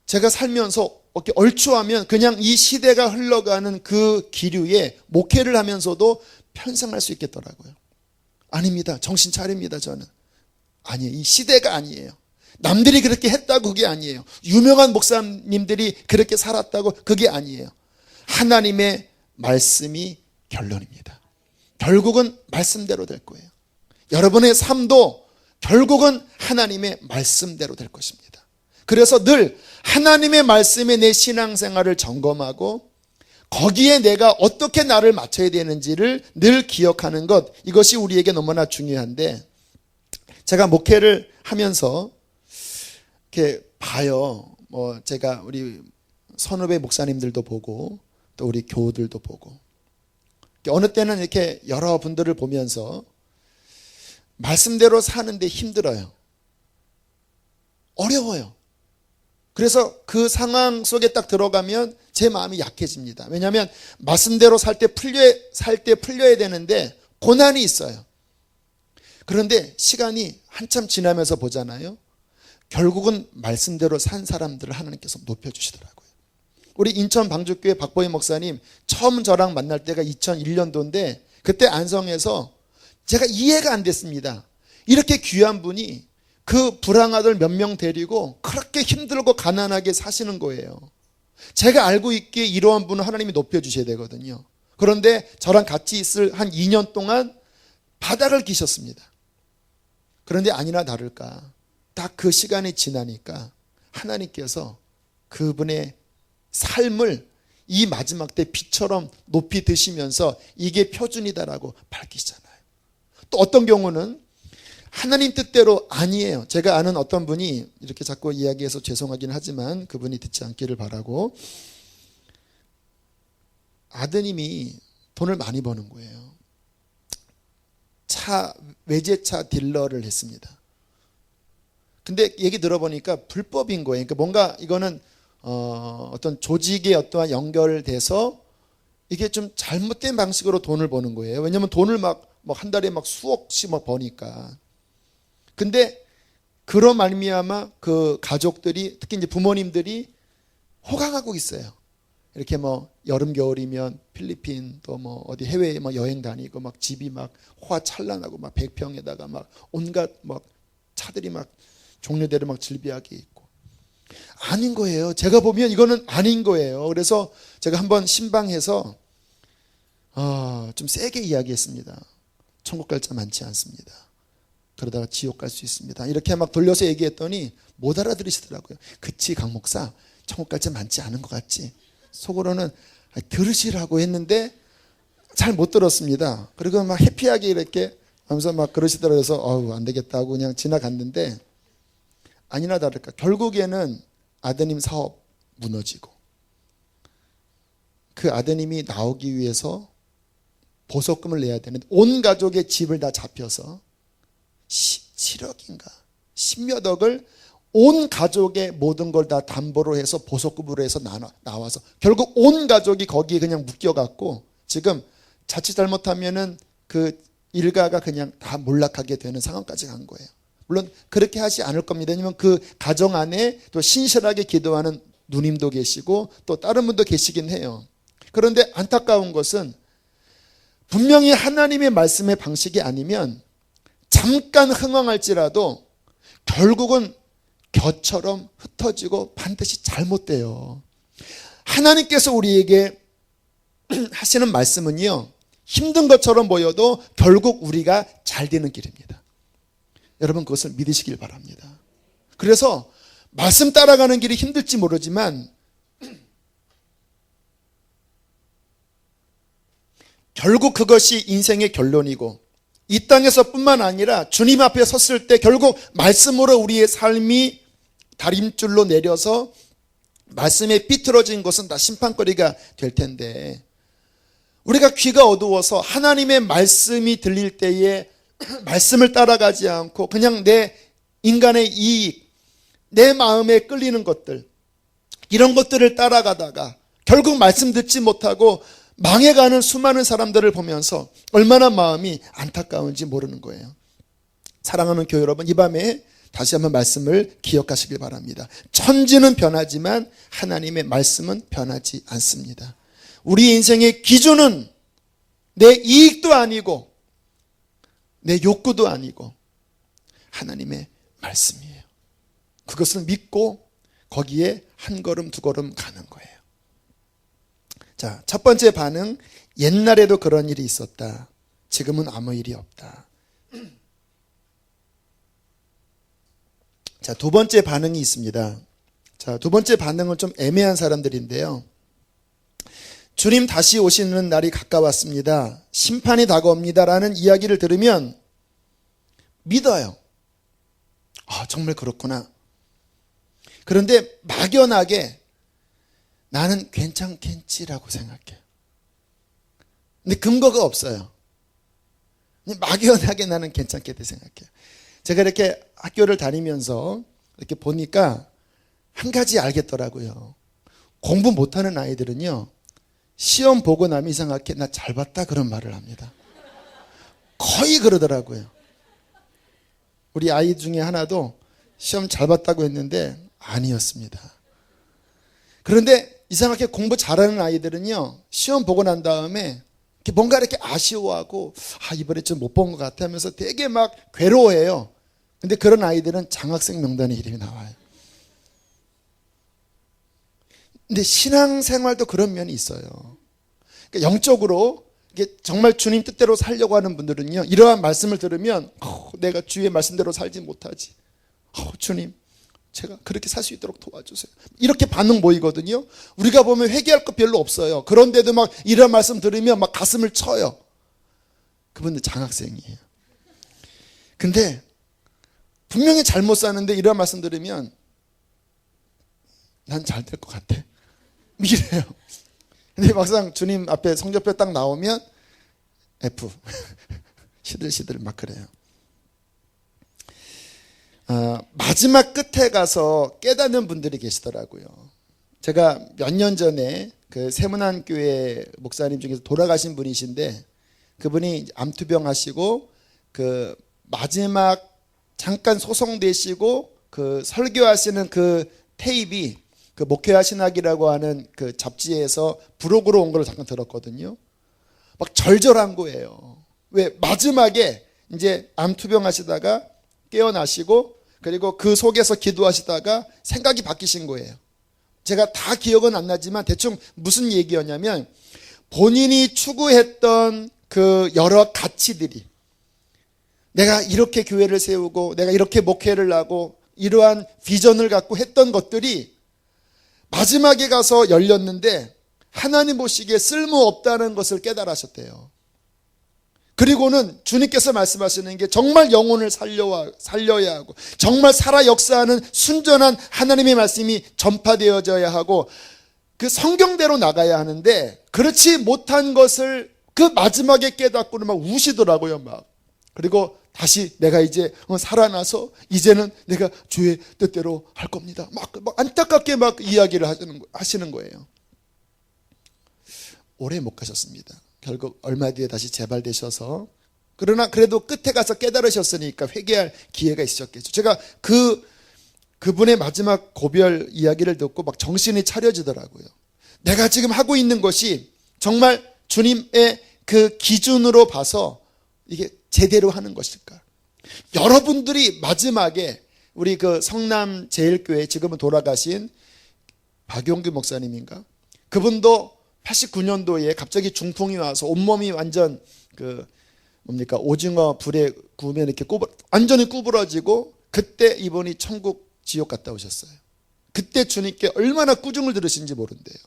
제가 살면서 이렇게 얼추하면 그냥 이 시대가 흘러가는 그 기류에 목회를 하면서도 편승할 수 있겠더라고요. 아닙니다. 정신 차립니다. 저는. 아니에요. 이 시대가 아니에요. 남들이 그렇게 했다고 그게 아니에요. 유명한 목사님들이 그렇게 살았다고 그게 아니에요. 하나님의 말씀이 결론입니다. 결국은 말씀대로 될 거예요. 여러분의 삶도 결국은 하나님의 말씀대로 될 것입니다. 그래서 늘 하나님의 말씀에 내 신앙생활을 점검하고 거기에 내가 어떻게 나를 맞춰야 되는지를 늘 기억하는 것, 이것이 우리에게 너무나 중요한데 제가 목회를 하면서 이렇게 봐요. 제가 우리 선후배 목사님들도 보고 또 우리 교우들도 보고 어느 때는 이렇게 여러분들을 보면서 말씀대로 사는데 힘들어요. 어려워요. 그래서 그 상황 속에 딱 들어가면 제 마음이 약해집니다. 왜냐하면 말씀대로 살 때 풀려야 되는데 고난이 있어요. 그런데 시간이 한참 지나면서 보잖아요. 결국은 말씀대로 산 사람들을 하나님께서 높여주시더라고요. 우리 인천 방주교회 박보희 목사님 처음 저랑 만날 때가 2001년도인데 그때 안성에서 제가 이해가 안 됐습니다. 이렇게 귀한 분이 그 불황아들 몇 명 데리고 그렇게 힘들고 가난하게 사시는 거예요. 제가 알고 있기에 이러한 분은 하나님이 높여주셔야 되거든요. 그런데 저랑 같이 있을 한 2년 동안 바닥을 기셨습니다. 그런데 아니나 다를까 딱 그 시간이 지나니까 하나님께서 그분의 삶을 이 마지막 때 빛처럼 높이 드시면서 이게 표준이다라고 밝히시잖아요. 또 어떤 경우는 하나님 뜻대로 아니에요. 제가 아는 어떤 분이 이렇게 자꾸 이야기해서 죄송하긴 하지만 그분이 듣지 않기를 바라고 아드님이 돈을 많이 버는 거예요. 외제차 딜러를 했습니다. 근데 얘기 들어보니까 불법인 거예요. 그러니까 뭔가 이거는 어떤 조직에 어떠한 연결돼서 이게 좀 잘못된 방식으로 돈을 버는 거예요. 왜냐하면 돈을 막 한 달에 막 수억씩 막 버니까. 근데 그런 말미암아 그 가족들이, 특히 이제 부모님들이 호강하고 있어요. 이렇게 뭐 여름 겨울이면 필리핀 또 뭐 어디 해외에 막 여행 다니고 막 집이 막 호화찬란하고 막 100평에다가 막 온갖 막 차들이 막 종류대로 막 질비하게 있고. 아닌 거예요. 제가 보면 이거는 아닌 거예요. 그래서 제가 한번 신방해서 좀 세게 이야기했습니다. 천국 갈 자 많지 않습니다. 그러다가 지옥 갈 수 있습니다. 이렇게 막 돌려서 얘기했더니 못 알아들으시더라고요. 그치 강 목사, 천국 갈 자 많지 않은 것 같지? 속으로는 들으시라고 했는데 잘 못 들었습니다. 그리고 막 해피하게 이렇게 하면서 막 그러시더라고요. 그래서 안 되겠다 하고 그냥 지나갔는데, 아니나 다를까 결국에는 아드님 사업 무너지고, 그 아드님이 나오기 위해서 보석금을 내야 되는데 온 가족의 집을 다 잡혀서 7억인가 10몇 억을 온 가족의 모든 걸 다 담보로 해서 보석금으로 해서 나와서 결국 온 가족이 거기에 그냥 묶여갖고 지금 자칫 잘못하면은 그 일가가 그냥 다 몰락하게 되는 상황까지 간 거예요. 물론 그렇게 하지 않을 겁니다. 왜냐하면 그 가정 안에 또 신실하게 기도하는 누님도 계시고 또 다른 분도 계시긴 해요. 그런데 안타까운 것은 분명히 하나님의 말씀의 방식이 아니면 잠깐 흥황할지라도 결국은 겨처럼 흩어지고 반드시 잘못돼요. 하나님께서 우리에게 하시는 말씀은요, 힘든 것처럼 보여도 결국 우리가 잘 되는 길입니다. 여러분 그것을 믿으시길 바랍니다. 그래서 말씀 따라가는 길이 힘들지 모르지만 결국 그것이 인생의 결론이고, 이 땅에서 뿐만 아니라 주님 앞에 섰을 때 결국 말씀으로 우리의 삶이 다림줄로 내려서 말씀에 삐뚤어진 것은 다 심판거리가 될 텐데, 우리가 귀가 어두워서 하나님의 말씀이 들릴 때에 말씀을 따라가지 않고 그냥 내 인간의 이익, 내 마음에 끌리는 것들, 이런 것들을 따라가다가 결국 말씀 듣지 못하고 망해가는 수많은 사람들을 보면서 얼마나 마음이 안타까운지 모르는 거예요. 사랑하는 교회 여러분, 이 밤에 다시 한번 말씀을 기억하시길 바랍니다. 천지는 변하지만 하나님의 말씀은 변하지 않습니다. 우리 인생의 기준은 내 이익도 아니고 내 욕구도 아니고 하나님의 말씀이에요. 그것을 믿고 거기에 한 걸음 두 걸음 가는 거예요. 자, 첫 번째 반응, 옛날에도 그런 일이 있었다. 지금은 아무 일이 없다. 자, 두 번째 반응이 있습니다. 자, 두 번째 반응은 좀 애매한 사람들인데요. 주님 다시 오시는 날이 가까웠습니다. 심판이 다가옵니다. 라는 이야기를 들으면 믿어요. 정말 그렇구나. 그런데 막연하게 나는 괜찮겠지라고 생각해요. 근데 근거가 없어요. 막연하게 나는 괜찮겠다 생각해요. 제가 이렇게 학교를 다니면서 이렇게 보니까 한 가지 알겠더라고요. 공부 못하는 아이들은요, 시험 보고 나면 이상하게 나 잘 봤다 그런 말을 합니다. 거의 그러더라고요. 우리 아이 중에 하나도 시험 잘 봤다고 했는데 아니었습니다. 그런데 이상하게 공부 잘하는 아이들은요, 시험 보고 난 다음에 뭔가 이렇게 아쉬워하고 이번에 좀 못 본 것 같아 하면서 되게 막 괴로워해요. 근데 그런 아이들은 장학생 명단에 이름이 나와요. 근데 신앙생활도 그런 면이 있어요. 그러니까 영적으로 이게 정말 주님 뜻대로 살려고 하는 분들은요, 이러한 말씀을 들으면 내가 주의 말씀대로 살지 못하지. 주님, 제가 그렇게 살 수 있도록 도와주세요. 이렇게 반응 보이거든요. 우리가 보면 회개할 것 별로 없어요. 그런데도 막 이런 말씀 들으면 막 가슴을 쳐요. 그분들 장학생이에요. 근데 분명히 잘못 사는데 이런 말씀 들으면 난 잘 될 것 같아. 이래요. 근데 막상 주님 앞에 성적표 딱 나오면 F. 시들시들 막 그래요. 마지막 끝에 가서 깨닫는 분들이 계시더라고요. 제가 몇 년 전에 그 세문안교회 목사님 중에서 돌아가신 분이신데, 그분이 암투병 하시고 그 마지막 잠깐 소송되시고 그 설교하시는 그 테이프이 그 목회와 신학이라고 하는 그 잡지에서 부록으로 온 걸 잠깐 들었거든요. 막 절절한 거예요. 왜? 마지막에 이제 암투병 하시다가 깨어나시고, 그리고 그 속에서 기도하시다가 생각이 바뀌신 거예요. 제가 다 기억은 안 나지만 대충 무슨 얘기였냐면, 본인이 추구했던 그 여러 가치들이, 내가 이렇게 교회를 세우고 내가 이렇게 목회를 하고 이러한 비전을 갖고 했던 것들이 마지막에 가서 열렸는데 하나님 보시기에 쓸모없다는 것을 깨달으셨대요. 그리고는 주님께서 말씀하시는 게 정말 영혼을 살려야 하고 정말 살아 역사하는 순전한 하나님의 말씀이 전파되어져야 하고 그 성경대로 나가야 하는데, 그렇지 못한 것을 그 마지막에 깨닫고는 막 우시더라고요. 막. 그리고 다시 내가 이제 살아나서 이제는 내가 주의 뜻대로 할 겁니다. 막 안타깝게 막 이야기를 하시는 거예요. 오래 못 가셨습니다. 결국 얼마 뒤에 다시 재발되셔서, 그러나 그래도 끝에 가서 깨달으셨으니까 회개할 기회가 있으셨겠죠. 제가 그분의 마지막 고별 이야기를 듣고 막 정신이 차려지더라고요. 내가 지금 하고 있는 것이 정말 주님의 그 기준으로 봐서 이게 제대로 하는 것일까? 여러분들이 마지막에 우리 그 성남제일교회 지금은 돌아가신 박용규 목사님인가? 그분도 89년도에 갑자기 중풍이 와서 온몸이 완전 그 뭡니까? 오징어 불에 구우면 이렇게 완전히 구부러지고, 그때 이분이 천국 지옥 갔다 오셨어요. 그때 주님께 얼마나 꾸중을 들으신지 모른대요.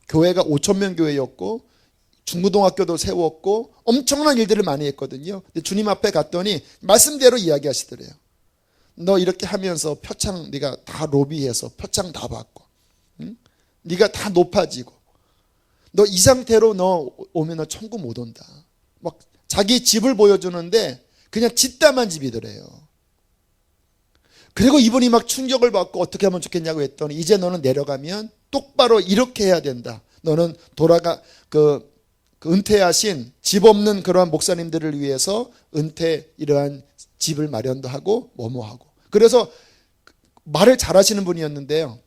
교회가 5,000명 교회였고 중고등학교도 세웠고 엄청난 일들을 많이 했거든요. 근데 주님 앞에 갔더니 말씀대로 이야기하시더래요. 너 이렇게 하면서 표창 네가 다 로비해서 표창 다 받고, 응? 네가 다 높아지고, 너 이 상태로 너 오면 너 천국 못 온다. 막 자기 집을 보여주는데 그냥 집다만 집이더래요. 그리고 이분이 막 충격을 받고 어떻게 하면 좋겠냐고 했더니, 이제 너는 내려가면 똑바로 이렇게 해야 된다. 너는 은퇴하신 집 없는 그러한 목사님들을 위해서 은퇴 이러한 집을 마련도 하고 뭐뭐 하고. 그래서 말을 잘하시는 분이었는데요.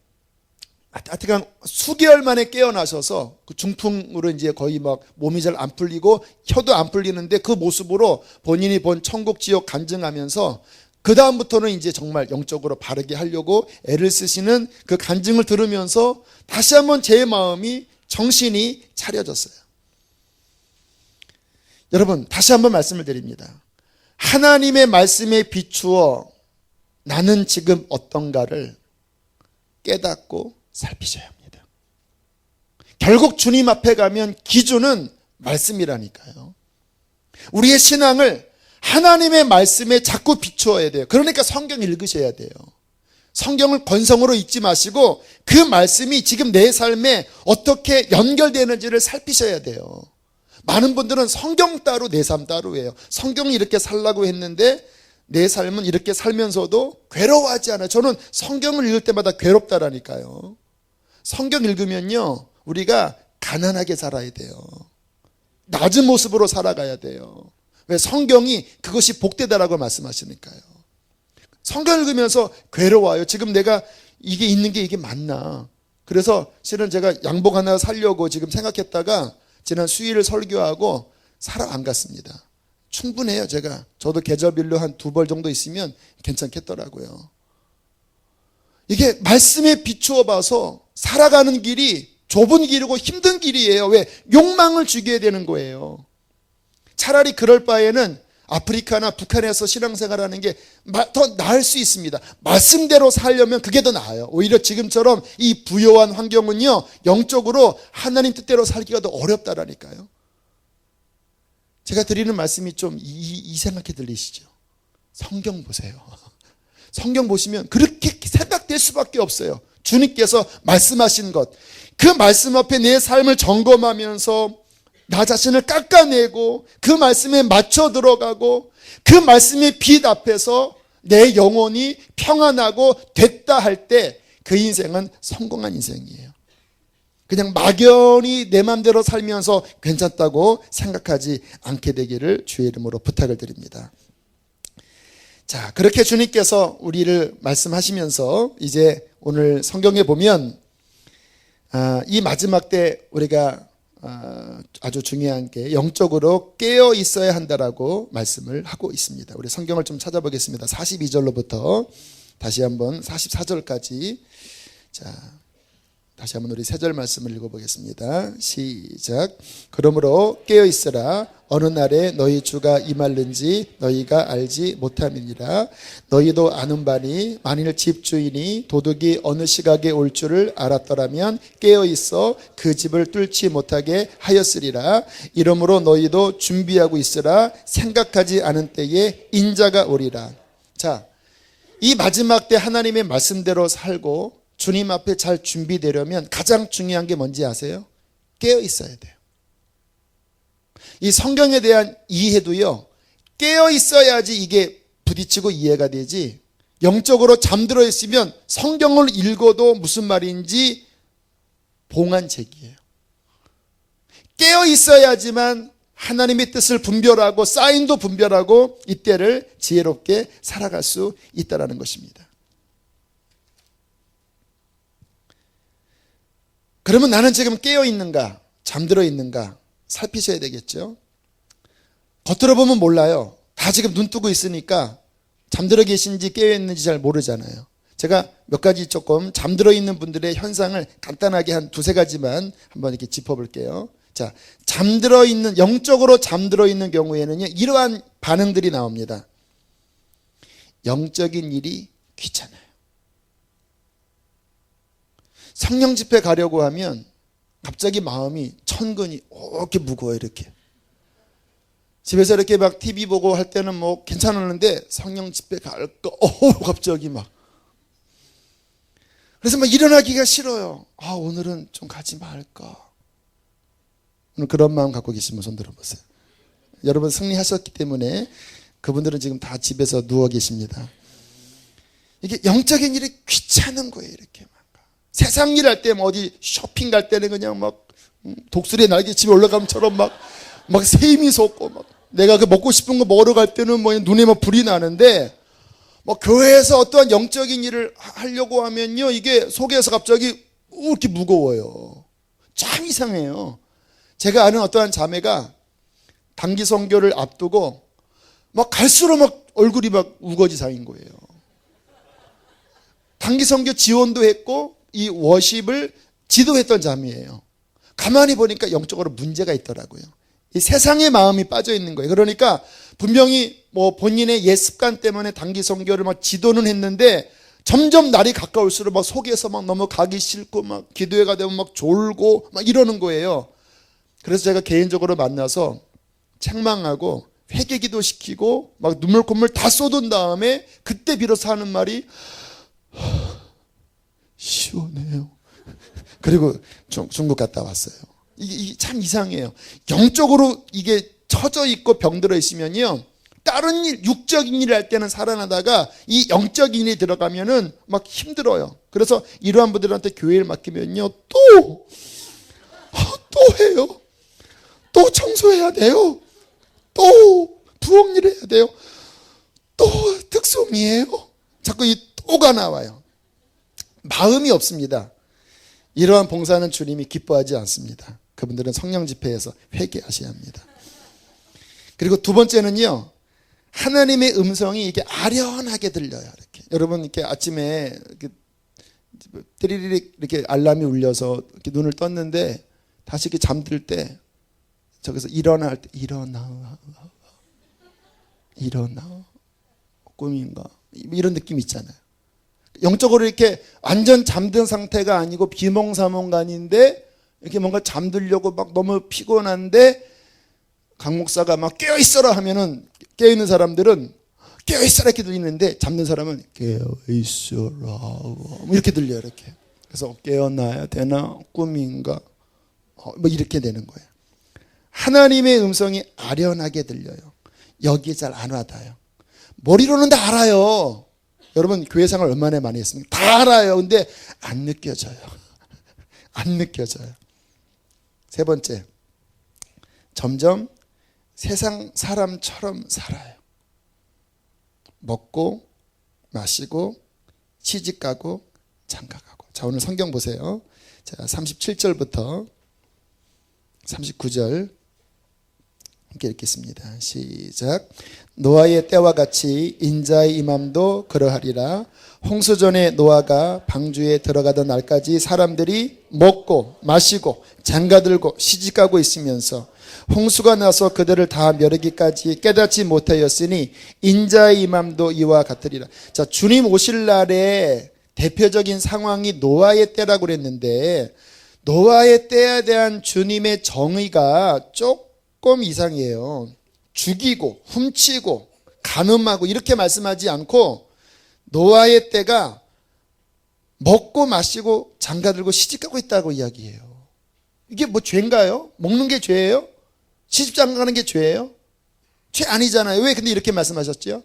하여튼 수개월 만에 깨어나셔서 그 중풍으로 이제 거의 막 몸이 잘 안 풀리고 혀도 안 풀리는데 그 모습으로 본인이 본 천국 지옥 간증하면서 그 다음부터는 이제 정말 영적으로 바르게 하려고 애를 쓰시는 그 간증을 들으면서 다시 한번 제 마음이 정신이 차려졌어요. 여러분, 다시 한번 말씀을 드립니다. 하나님의 말씀에 비추어 나는 지금 어떤가를 깨닫고 살피셔야 합니다. 결국 주님 앞에 가면 기준은 말씀이라니까요. 우리의 신앙을 하나님의 말씀에 자꾸 비추어야 돼요. 그러니까 성경 읽으셔야 돼요. 성경을 건성으로 읽지 마시고 그 말씀이 지금 내 삶에 어떻게 연결되는지를 살피셔야 돼요. 많은 분들은 성경 따로 내 삶 따로예요. 성경이 이렇게 살라고 했는데 내 삶은 이렇게 살면서도 괴로워하지 않아요. 저는 성경을 읽을 때마다 괴롭다라니까요. 성경 읽으면요, 우리가 가난하게 살아야 돼요. 낮은 모습으로 살아가야 돼요. 왜? 성경이 그것이 복되다라고 말씀하시니까요. 성경 읽으면서 괴로워요. 지금 내가 이게 있는 게 이게 맞나? 그래서 실은 제가 양복 하나 사려고 지금 생각했다가 지난 수요일 설교하고 사러 안 갔습니다. 충분해요. 저도 계절별로 한 2벌 정도 있으면 괜찮겠더라고요. 이게 말씀에 비추어 봐서 살아가는 길이 좁은 길이고 힘든 길이에요. 왜? 욕망을 죽여야 되는 거예요. 차라리 그럴 바에는 아프리카나 북한에서 신앙생활하는 게 더 나을 수 있습니다. 말씀대로 살려면 그게 더 나아요. 오히려 지금처럼 이 부요한 환경은요, 영적으로 하나님 뜻대로 살기가 더 어렵다라니까요. 제가 드리는 말씀이 좀 이상하게 들리시죠? 성경 보세요. 성경 보시면 그렇게 생각될 수밖에 없어요. 주님께서 말씀하신 것, 그 말씀 앞에 내 삶을 점검하면서 나 자신을 깎아내고 그 말씀에 맞춰 들어가고 그 말씀의 빛 앞에서 내 영혼이 평안하고 됐다 할 때 그 인생은 성공한 인생이에요. 그냥 막연히 내 마음대로 살면서 괜찮다고 생각하지 않게 되기를 주의 이름으로 부탁을 드립니다. 자, 그렇게 주님께서 우리를 말씀하시면서 이제 오늘 성경에 보면 이 마지막 때 우리가 아주 중요한 게 영적으로 깨어 있어야 한다라고 말씀을 하고 있습니다. 우리 성경을 좀 찾아보겠습니다. 42절로부터 다시 한번 44절까지. 자, 다시 한번 우리 세 절 말씀을 읽어보겠습니다. 시작. 그러므로 깨어 있으라. 어느 날에 너희 주가 임할는지 너희가 알지 못함이니라. 너희도 아는 바니 만일 집주인이 도둑이 어느 시각에 올 줄을 알았더라면 깨어 있어 그 집을 뚫지 못하게 하였으리라. 이러므로 너희도 준비하고 있으라. 생각하지 않은 때에 인자가 오리라. 자, 이 마지막 때 하나님의 말씀대로 살고 주님 앞에 잘 준비되려면 가장 중요한 게 뭔지 아세요? 깨어 있어야 돼요. 이 성경에 대한 이해도요, 깨어 있어야지 이게 부딪히고 이해가 되지, 영적으로 잠들어 있으면 성경을 읽어도 무슨 말인지 봉안책이에요. 깨어 있어야지만 하나님의 뜻을 분별하고 사인도 분별하고 이때를 지혜롭게 살아갈 수 있다는 것입니다. 그러면 나는 지금 깨어 있는가, 잠들어 있는가 살피셔야 되겠죠. 겉으로 보면 몰라요. 다 지금 눈 뜨고 있으니까 잠들어 계신지 깨어 있는지 잘 모르잖아요. 제가 몇 가지 조금 잠들어 있는 분들의 현상을 간단하게 한 두세 가지만 한번 이렇게 짚어볼게요. 자, 잠들어 있는, 영적으로 잠들어 있는 경우에는요, 이러한 반응들이 나옵니다. 영적인 일이 귀찮아요. 성령 집회 가려고 하면 갑자기 마음이 천근이 이렇게 무거워요. 이렇게 집에서 이렇게 막 TV 보고 할 때는 뭐 괜찮았는데 성령 집회 갈까 갑자기 막, 그래서 막 일어나기가 싫어요. 오늘은 좀 가지 말까. 오늘 그런 마음 갖고 계시면 손 들어보세요. 여러분 승리하셨기 때문에 그분들은 지금 다 집에서 누워 계십니다. 이게 영적인 일이 귀찮은 거예요. 이렇게 세상 일 할 때 뭐 어디 쇼핑 갈 때는 그냥 막 독수리의 날개 집에 올라가면처럼 막 세임이 솟고, 막 내가 그 먹고 싶은 거 먹으러 갈 때는 뭐 눈에 막 불이 나는데, 뭐 교회에서 어떠한 영적인 일을 하려고 하면요, 이게 속에서 갑자기 이렇게 무거워요. 참 이상해요. 제가 아는 어떠한 자매가 단기 선교를 앞두고 막 갈수록 막 얼굴이 막 우거지상인 거예요. 단기 선교 지원도 했고 이 워십을 지도했던 자매예요. 가만히 보니까 영적으로 문제가 있더라고요. 이 세상의 마음이 빠져 있는 거예요. 그러니까 분명히 뭐 본인의 옛 습관 때문에 단기 선교를 막 지도는 했는데 점점 날이 가까울수록 막 속에서 막 너무 가기 싫고 막 기도회가 되면 막 졸고 막 이러는 거예요. 그래서 제가 개인적으로 만나서 책망하고 회개기도 시키고 막 눈물 콧물 다 쏟은 다음에 그때 비로소 하는 말이 시원해요. 그리고 중국 갔다 왔어요. 이게 참 이상해요. 영적으로 이게 처져 있고 병들어 있으면요, 다른 일, 육적인 일을 할 때는 살아나다가 이 영적인 일이 들어가면은 막 힘들어요. 그래서 이러한 분들한테 교회를 맡기면요, 또 해요. 또 청소해야 돼요. 또 부엌일 해야 돼요. 또 특송이에요. 자꾸 이 또가 나와요. 마음이 없습니다. 이러한 봉사는 주님이 기뻐하지 않습니다. 그분들은 성령 집회에서 회개하셔야 합니다. 그리고 두 번째는요, 하나님의 음성이 이게 아련하게 들려요. 이렇게 여러분 이렇게 아침에 이렇게 띠리리 이렇게 알람이 울려서 이렇게 눈을 떴는데 다시 이렇게 잠들 때 저기서 일어나 할 때 일어나 꿈인가 이런 느낌 있잖아요. 영적으로 이렇게 완전 잠든 상태가 아니고 비몽사몽간인데 이렇게 뭔가 잠들려고 막 너무 피곤한데 강 목사가 막 깨어있어라 하면은 깨어있는 사람들은 깨어있어라 이렇게 들리는데 잠든 사람은 깨어있어라 이렇게 들려요. 이렇게 그래서 깨어나야 되나? 꿈인가? 뭐 이렇게 되는 거예요. 하나님의 음성이 아련하게 들려요. 여기에 잘 안 와닿아요. 머리로는 다 알아요. 여러분 교회 생활 얼마나 많이 했습니까? 다 알아요. 근데 안 느껴져요. 안 느껴져요. 세 번째, 점점 세상 사람처럼 살아요. 먹고 마시고 시집가고 장가가고. 자, 오늘 성경 보세요. 자, 37절부터 39절 함께 읽겠습니다. 시작. 노아의 때와 같이 인자의 임함도 그러하리라. 홍수 전에 노아가 방주에 들어가던 날까지 사람들이 먹고 마시고 장가들고 시집가고 있으면서 홍수가 나서 그들을 다 멸하기까지 깨닫지 못하였으니 인자의 임함도 이와 같으리라. 자, 주님 오실 날에 대표적인 상황이 노아의 때라고 그랬는데 노아의 때에 대한 주님의 정의가 조금 이상해요. 죽이고 훔치고 간음하고 이렇게 말씀하지 않고 노아의 때가 먹고 마시고 장가들고 시집가고 있다고 이야기해요. 이게 뭐 죄인가요? 먹는 게 죄예요? 시집 장가가는 게 죄예요? 죄 아니잖아요. 왜 근데 이렇게 말씀하셨죠?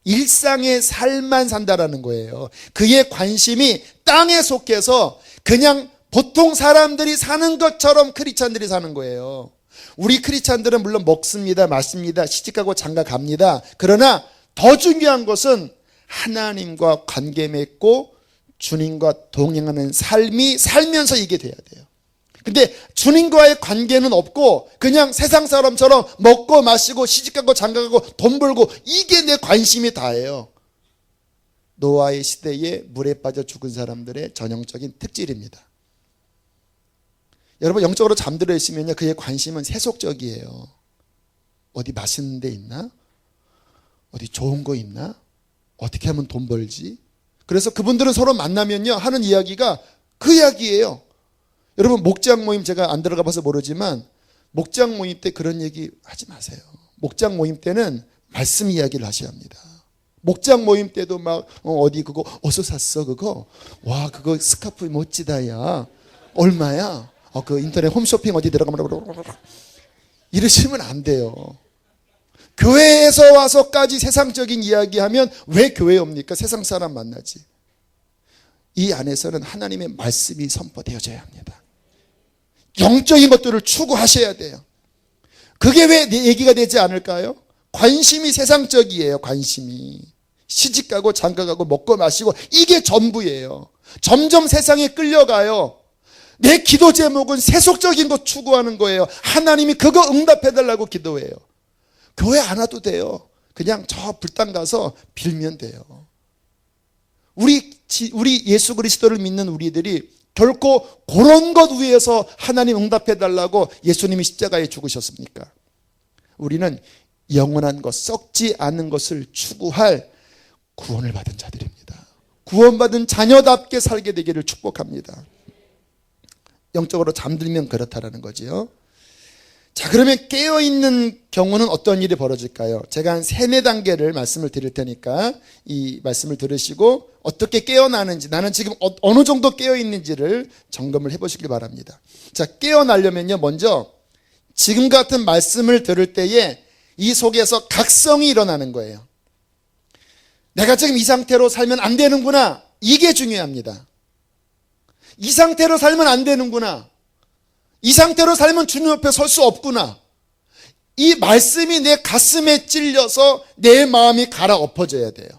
일상의 삶만 산다라는 거예요. 그의 관심이 땅에 속해서 그냥 보통 사람들이 사는 것처럼 크리스찬들이 사는 거예요. 우리 크리스찬들은 물론 먹습니다, 마십니다, 시집가고 장가갑니다. 그러나 더 중요한 것은 하나님과 관계 맺고 주님과 동행하는 삶이 살면서 이게 돼야 돼요. 근데 주님과의 관계는 없고 그냥 세상 사람처럼 먹고 마시고 시집가고 장가가고 돈 벌고 이게 내 관심이 다예요. 노아의 시대에 물에 빠져 죽은 사람들의 전형적인 특질입니다. 여러분 영적으로 잠들어 있으면요 그의 관심은 세속적이에요. 어디 맛있는 데 있나? 어디 좋은 거 있나? 어떻게 하면 돈 벌지? 그래서 그분들은 서로 만나면요 하는 이야기가 그 이야기예요. 여러분 목장 모임 제가 안 들어가 봐서 모르지만 목장 모임 때 그런 얘기 하지 마세요. 목장 모임 때는 말씀 이야기를 하셔야 합니다. 목장 모임 때도 막 어디 그거 어디서 샀어 그거? 와 그거 스카프 멋지다 야. 얼마야? 그 인터넷 홈쇼핑 어디 들어가면 이러시면 안 돼요. 교회에서 와서까지 세상적인 이야기하면 왜 교회에 옵니까? 세상 사람 만나지. 이 안에서는 하나님의 말씀이 선포되어져야 합니다. 영적인 것들을 추구하셔야 돼요. 그게 왜 내 얘기가 되지 않을까요? 관심이 세상적이에요. 관심이 시집가고 장가가고 먹고 마시고 이게 전부예요. 점점 세상에 끌려가요. 내 기도 제목은 세속적인 것 추구하는 거예요. 하나님이 그거 응답해달라고 기도해요. 교회 안 와도 돼요. 그냥 저 불당 가서 빌면 돼요. 우리 예수 그리스도를 믿는 우리들이 결코 그런 것 위해서 하나님 응답해달라고 예수님이 십자가에 죽으셨습니까? 우리는 영원한 것, 썩지 않은 것을 추구할 구원을 받은 자들입니다. 구원받은 자녀답게 살게 되기를 축복합니다. 영적으로 잠들면 그렇다라는 거지요. 자, 그러면 깨어있는 경우는 어떤 일이 벌어질까요? 제가 한 3-4단계를 말씀을 드릴 테니까 이 말씀을 들으시고 어떻게 깨어나는지, 나는 지금 어느 정도 깨어있는지를 점검을 해보시길 바랍니다. 자, 깨어나려면요 먼저 지금 같은 말씀을 들을 때에 이 속에서 각성이 일어나는 거예요. 내가 지금 이 상태로 살면 안 되는구나. 이게 중요합니다. 이 상태로 살면 안 되는구나. 이 상태로 살면 주님 옆에 설 수 없구나. 이 말씀이 내 가슴에 찔려서 내 마음이 갈아엎어져야 돼요.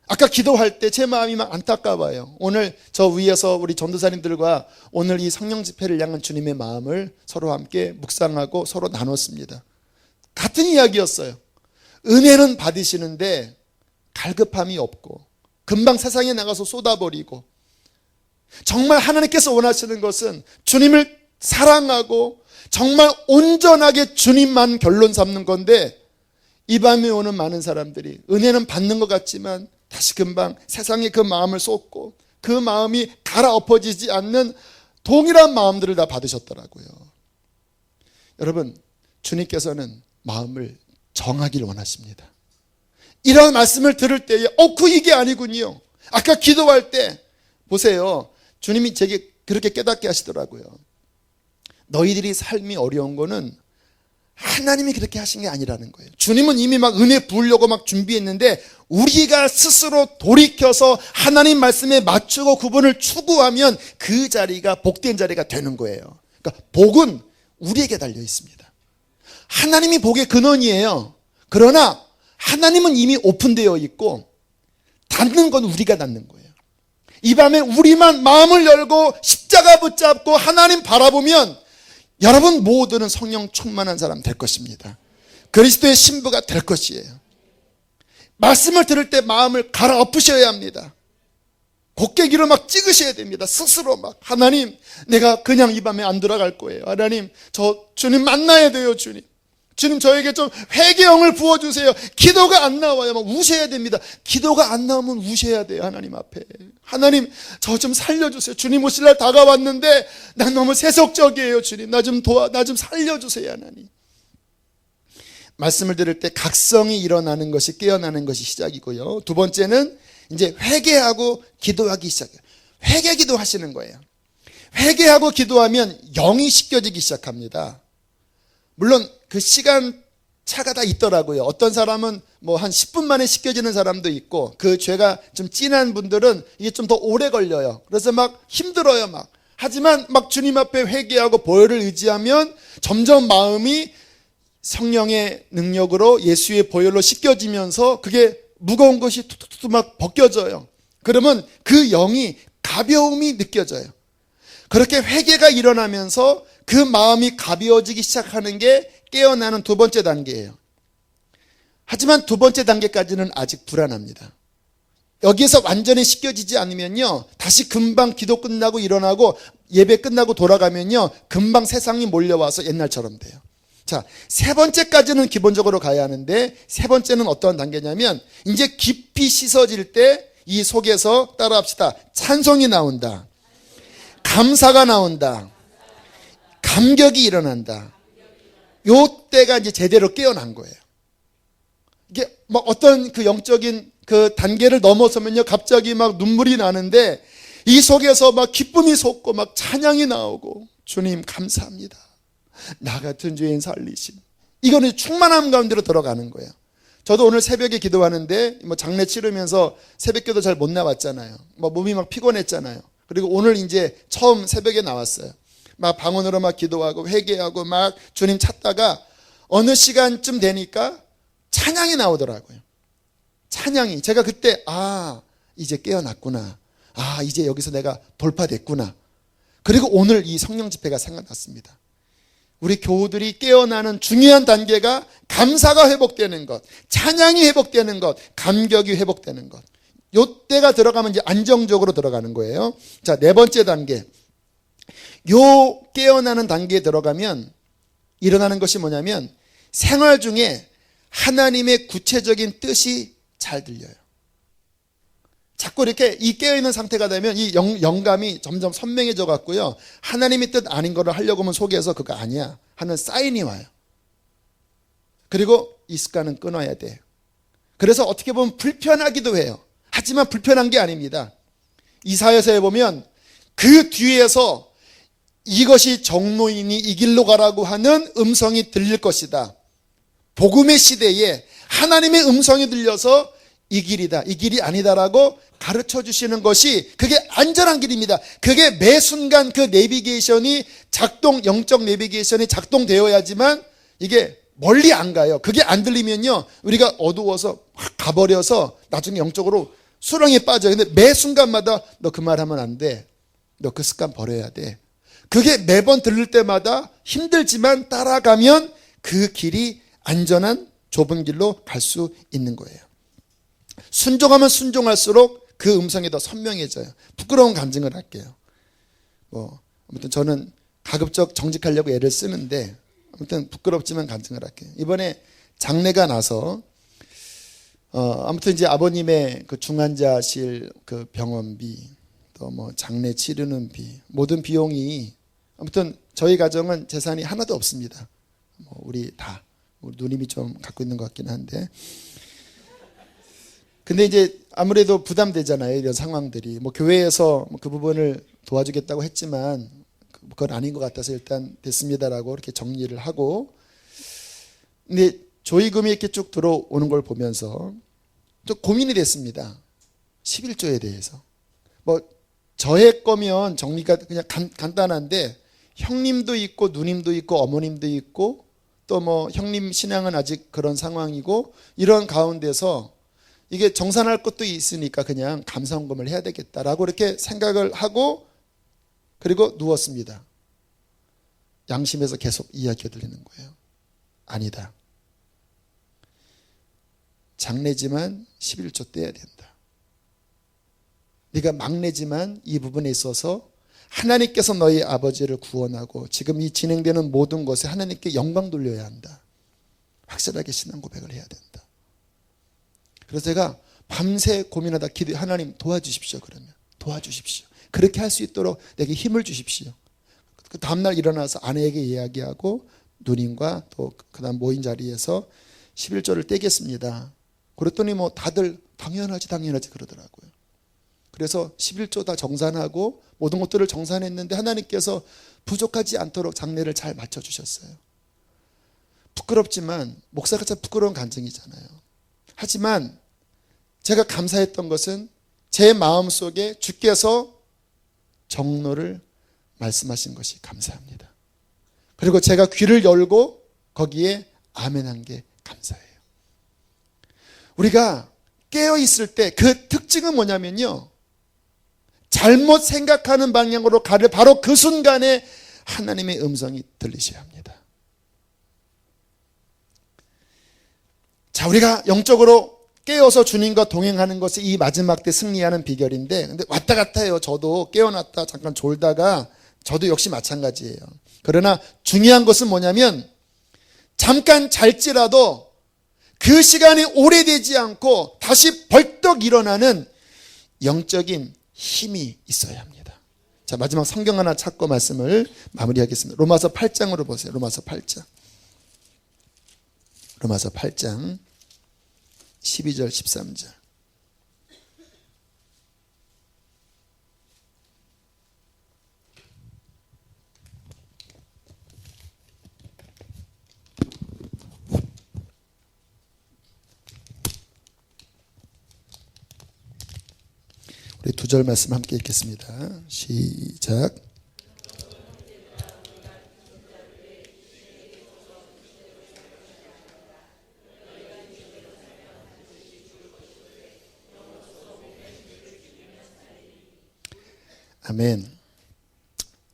아까 기도할 때 제 마음이 막 안타까워요. 오늘 저 위에서 우리 전도사님들과 오늘 이 성령 집회를 향한 주님의 마음을 서로 함께 묵상하고 서로 나눴습니다. 같은 이야기였어요. 은혜는 받으시는데 갈급함이 없고 금방 세상에 나가서 쏟아버리고 정말 하나님께서 원하시는 것은 주님을 사랑하고 정말 온전하게 주님만 결론 삼는 건데 이 밤에 오는 많은 사람들이 은혜는 받는 것 같지만 다시 금방 세상에 그 마음을 쏟고 그 마음이 갈아엎어지지 않는 동일한 마음들을 다 받으셨더라고요. 여러분 주님께서는 마음을 정하길 원하십니다. 이런 말씀을 들을 때에 이게 아니군요. 아까 기도할 때 보세요. 주님이 제게 그렇게 깨닫게 하시더라고요. 너희들이 삶이 어려운 거는 하나님이 그렇게 하신 게 아니라는 거예요. 주님은 이미 막 은혜 부으려고 막 준비했는데 우리가 스스로 돌이켜서 하나님 말씀에 맞추고 그분을 추구하면 그 자리가 복된 자리가 되는 거예요. 그러니까 복은 우리에게 달려 있습니다. 하나님이 복의 근원이에요. 그러나 하나님은 이미 오픈되어 있고 닫는 건 우리가 닫는 거예요. 이 밤에 우리만 마음을 열고 십자가 붙잡고 하나님 바라보면 여러분 모두는 성령 충만한 사람 될 것입니다. 그리스도의 신부가 될 것이에요. 말씀을 들을 때 마음을 갈아엎으셔야 합니다. 곡괭이로 막 찍으셔야 됩니다. 스스로 막 하나님 내가 그냥 이 밤에 안 들어갈 거예요. 하나님 저 주님 만나야 돼요. 주님 저에게 좀 회개의 영을 부어주세요. 기도가 안 나와요. 막 우셔야 됩니다. 기도가 안 나오면 우셔야 돼요. 하나님 앞에. 하나님 저 좀 살려주세요. 주님 오실 날 다가왔는데 난 너무 세속적이에요. 주님 나 좀 살려주세요. 하나님. 말씀을 들을 때 각성이 일어나는 것이 깨어나는 것이 시작이고요. 두 번째는 이제 회개하고 기도하기 시작해요. 회개 기도하시는 거예요. 회개하고 기도하면 영이 씻겨지기 시작합니다. 물론 그 시간 차가 다 있더라고요. 어떤 사람은 뭐 한 10분 만에 씻겨지는 사람도 있고 그 죄가 좀 진한 분들은 이게 좀 더 오래 걸려요. 그래서 막 힘들어요. 하지만 막 주님 앞에 회개하고 보혈을 의지하면 점점 마음이 성령의 능력으로 예수의 보혈로 씻겨지면서 그게 무거운 것이 툭툭툭 막 벗겨져요. 그러면 그 영이 가벼움이 느껴져요. 그렇게 회개가 일어나면서 그 마음이 가벼워지기 시작하는 게 깨어나는 두 번째 단계예요. 하지만 두 번째 단계까지는 아직 불안합니다. 여기에서 완전히 씻겨지지 않으면요, 다시 금방 기도 끝나고 일어나고 예배 끝나고 돌아가면요, 금방 세상이 몰려와서 옛날처럼 돼요. 자, 세 번째까지는 기본적으로 가야 하는데, 세 번째는 어떤 단계냐면 이제 깊이 씻어질 때 이 속에서 따라합시다. 찬송이 나온다. 감사가 나온다. 감격이 일어난다. 요 때가 이제 제대로 깨어난 거예요. 이게 막 어떤 그 영적인 그 단계를 넘어서면요, 갑자기 막 눈물이 나는데 이 속에서 막 기쁨이 솟고 막 찬양이 나오고, 주님 감사합니다. 나 같은 죄인 살리신. 이거는 충만함 가운데로 들어가는 거예요. 저도 오늘 새벽에 기도하는데 뭐 장례 치르면서 새벽기도 잘 못 나왔잖아요. 뭐 몸이 막 피곤했잖아요. 그리고 오늘 이제 처음 새벽에 나왔어요. 막 방언으로 막 기도하고 회개하고 막 주님 찾다가 어느 시간쯤 되니까 찬양이 나오더라고요. 찬양이. 제가 그때 이제 깨어났구나. 이제 여기서 내가 돌파됐구나. 그리고 오늘 이 성령 집회가 생각났습니다. 우리 교우들이 깨어나는 중요한 단계가 감사가 회복되는 것, 찬양이 회복되는 것, 감격이 회복되는 것. 요 때가 들어가면 이제 안정적으로 들어가는 거예요. 자, 네 번째 단계. 요 깨어나는 단계에 들어가면 일어나는 것이 뭐냐면 생활 중에 하나님의 구체적인 뜻이 잘 들려요. 자꾸 이렇게 이 깨어있는 상태가 되면 이 영감이 점점 선명해져 갖고요, 하나님의 뜻 아닌 거를 하려고 하면 속에서 그거 아니야 하는 사인이 와요. 그리고 이 습관은 끊어야 돼. 그래서 어떻게 보면 불편하기도 해요. 하지만 불편한 게 아닙니다. 이사야서에 보면 그 뒤에서 이것이 정로이니 이 길로 가라고 하는 음성이 들릴 것이다. 복음의 시대에 하나님의 음성이 들려서 이 길이다, 이 길이 아니다라고 가르쳐 주시는 것이 그게 안전한 길입니다. 그게 매 순간 그 내비게이션이 영적 내비게이션이 작동되어야지만 이게 멀리 안 가요. 그게 안 들리면요, 우리가 어두워서 확 가버려서 나중에 영적으로 수렁에 빠져요. 근데 매 순간마다 너 그 말 하면 안 돼. 너 그 습관 버려야 돼. 그게 매번 들릴 때마다 힘들지만 따라가면 그 길이 안전한 좁은 길로 갈 수 있는 거예요. 순종하면 순종할수록 그 음성이 더 선명해져요. 부끄러운 간증을 할게요. 아무튼 저는 가급적 정직하려고 애를 쓰는데, 아무튼 부끄럽지만 간증을 할게요. 이번에 장례가 나서 아무튼 이제 아버님의 그 중환자실 그 병원비, 또 뭐 장례 치르는 비, 모든 비용이, 아무튼 저희 가정은 재산이 하나도 없습니다. 우리 누님이 좀 갖고 있는 것 같긴 한데, 근데 이제 아무래도 부담되잖아요. 이런 상황들이. 뭐 교회에서 그 부분을 도와주겠다고 했지만 그건 아닌 것 같아서 일단 됐습니다라고 이렇게 정리를 하고, 근데 조의금이 이렇게 쭉 들어오는 걸 보면서 좀 고민이 됐습니다. 11조에 대해서. 뭐 저의 거면 정리가 그냥 간단한데 형님도 있고 누님도 있고 어머님도 있고 또 뭐 형님 신앙은 아직 그런 상황이고 이런 가운데서 이게 정산할 것도 있으니까 그냥 감사헌금을 해야 되겠다라고 이렇게 생각을 하고 그리고 누웠습니다. 양심에서 계속 이야기가 들리는 거예요. 아니다. 장래지만 11조 떼야 된다. 네가 막내지만 이 부분에 있어서 하나님께서 너희 아버지를 구원하고 지금 이 진행되는 모든 것에 하나님께 영광 돌려야 한다. 확실하게 신앙 고백을 해야 된다. 그래서 제가 밤새 고민하다 기도해, 하나님 도와주십시오. 그러면 도와주십시오. 그렇게 할 수 있도록 내게 힘을 주십시오. 그 다음날 일어나서 아내에게 이야기하고 누님과 또 그다음 모인 자리에서 11조를 떼겠습니다. 그랬더니 뭐 다들 당연하지 그러더라고요. 그래서 11조 다 정산하고 모든 것들을 정산했는데 하나님께서 부족하지 않도록 장례를 잘 맞춰주셨어요. 부끄럽지만 목사가 참 부끄러운 간증이잖아요. 하지만 제가 감사했던 것은 제 마음속에 주께서 정로를 말씀하신 것이 감사합니다. 그리고 제가 귀를 열고 거기에 아멘한 게 감사해요. 우리가 깨어있을 때 그 특징은 뭐냐면요, 잘못 생각하는 방향으로 가를 바로 그 순간에 하나님의 음성이 들리셔야 합니다. 자, 우리가 영적으로 깨어서 주님과 동행하는 것이 이 마지막 때 승리하는 비결인데, 근데 왔다 갔다 해요. 저도 깨어났다 잠깐 졸다가 저도 역시 마찬가지예요. 그러나 중요한 것은 뭐냐면 잠깐 잘지라도 그 시간이 오래되지 않고 다시 벌떡 일어나는 영적인 힘이 있어야 합니다. 자, 마지막 성경 하나 찾고 말씀을 마무리하겠습니다. 로마서 8장으로 보세요. 로마서 8장 12절 13절. 우리 두 절 말씀 함께 읽겠습니다. 시작. 아멘.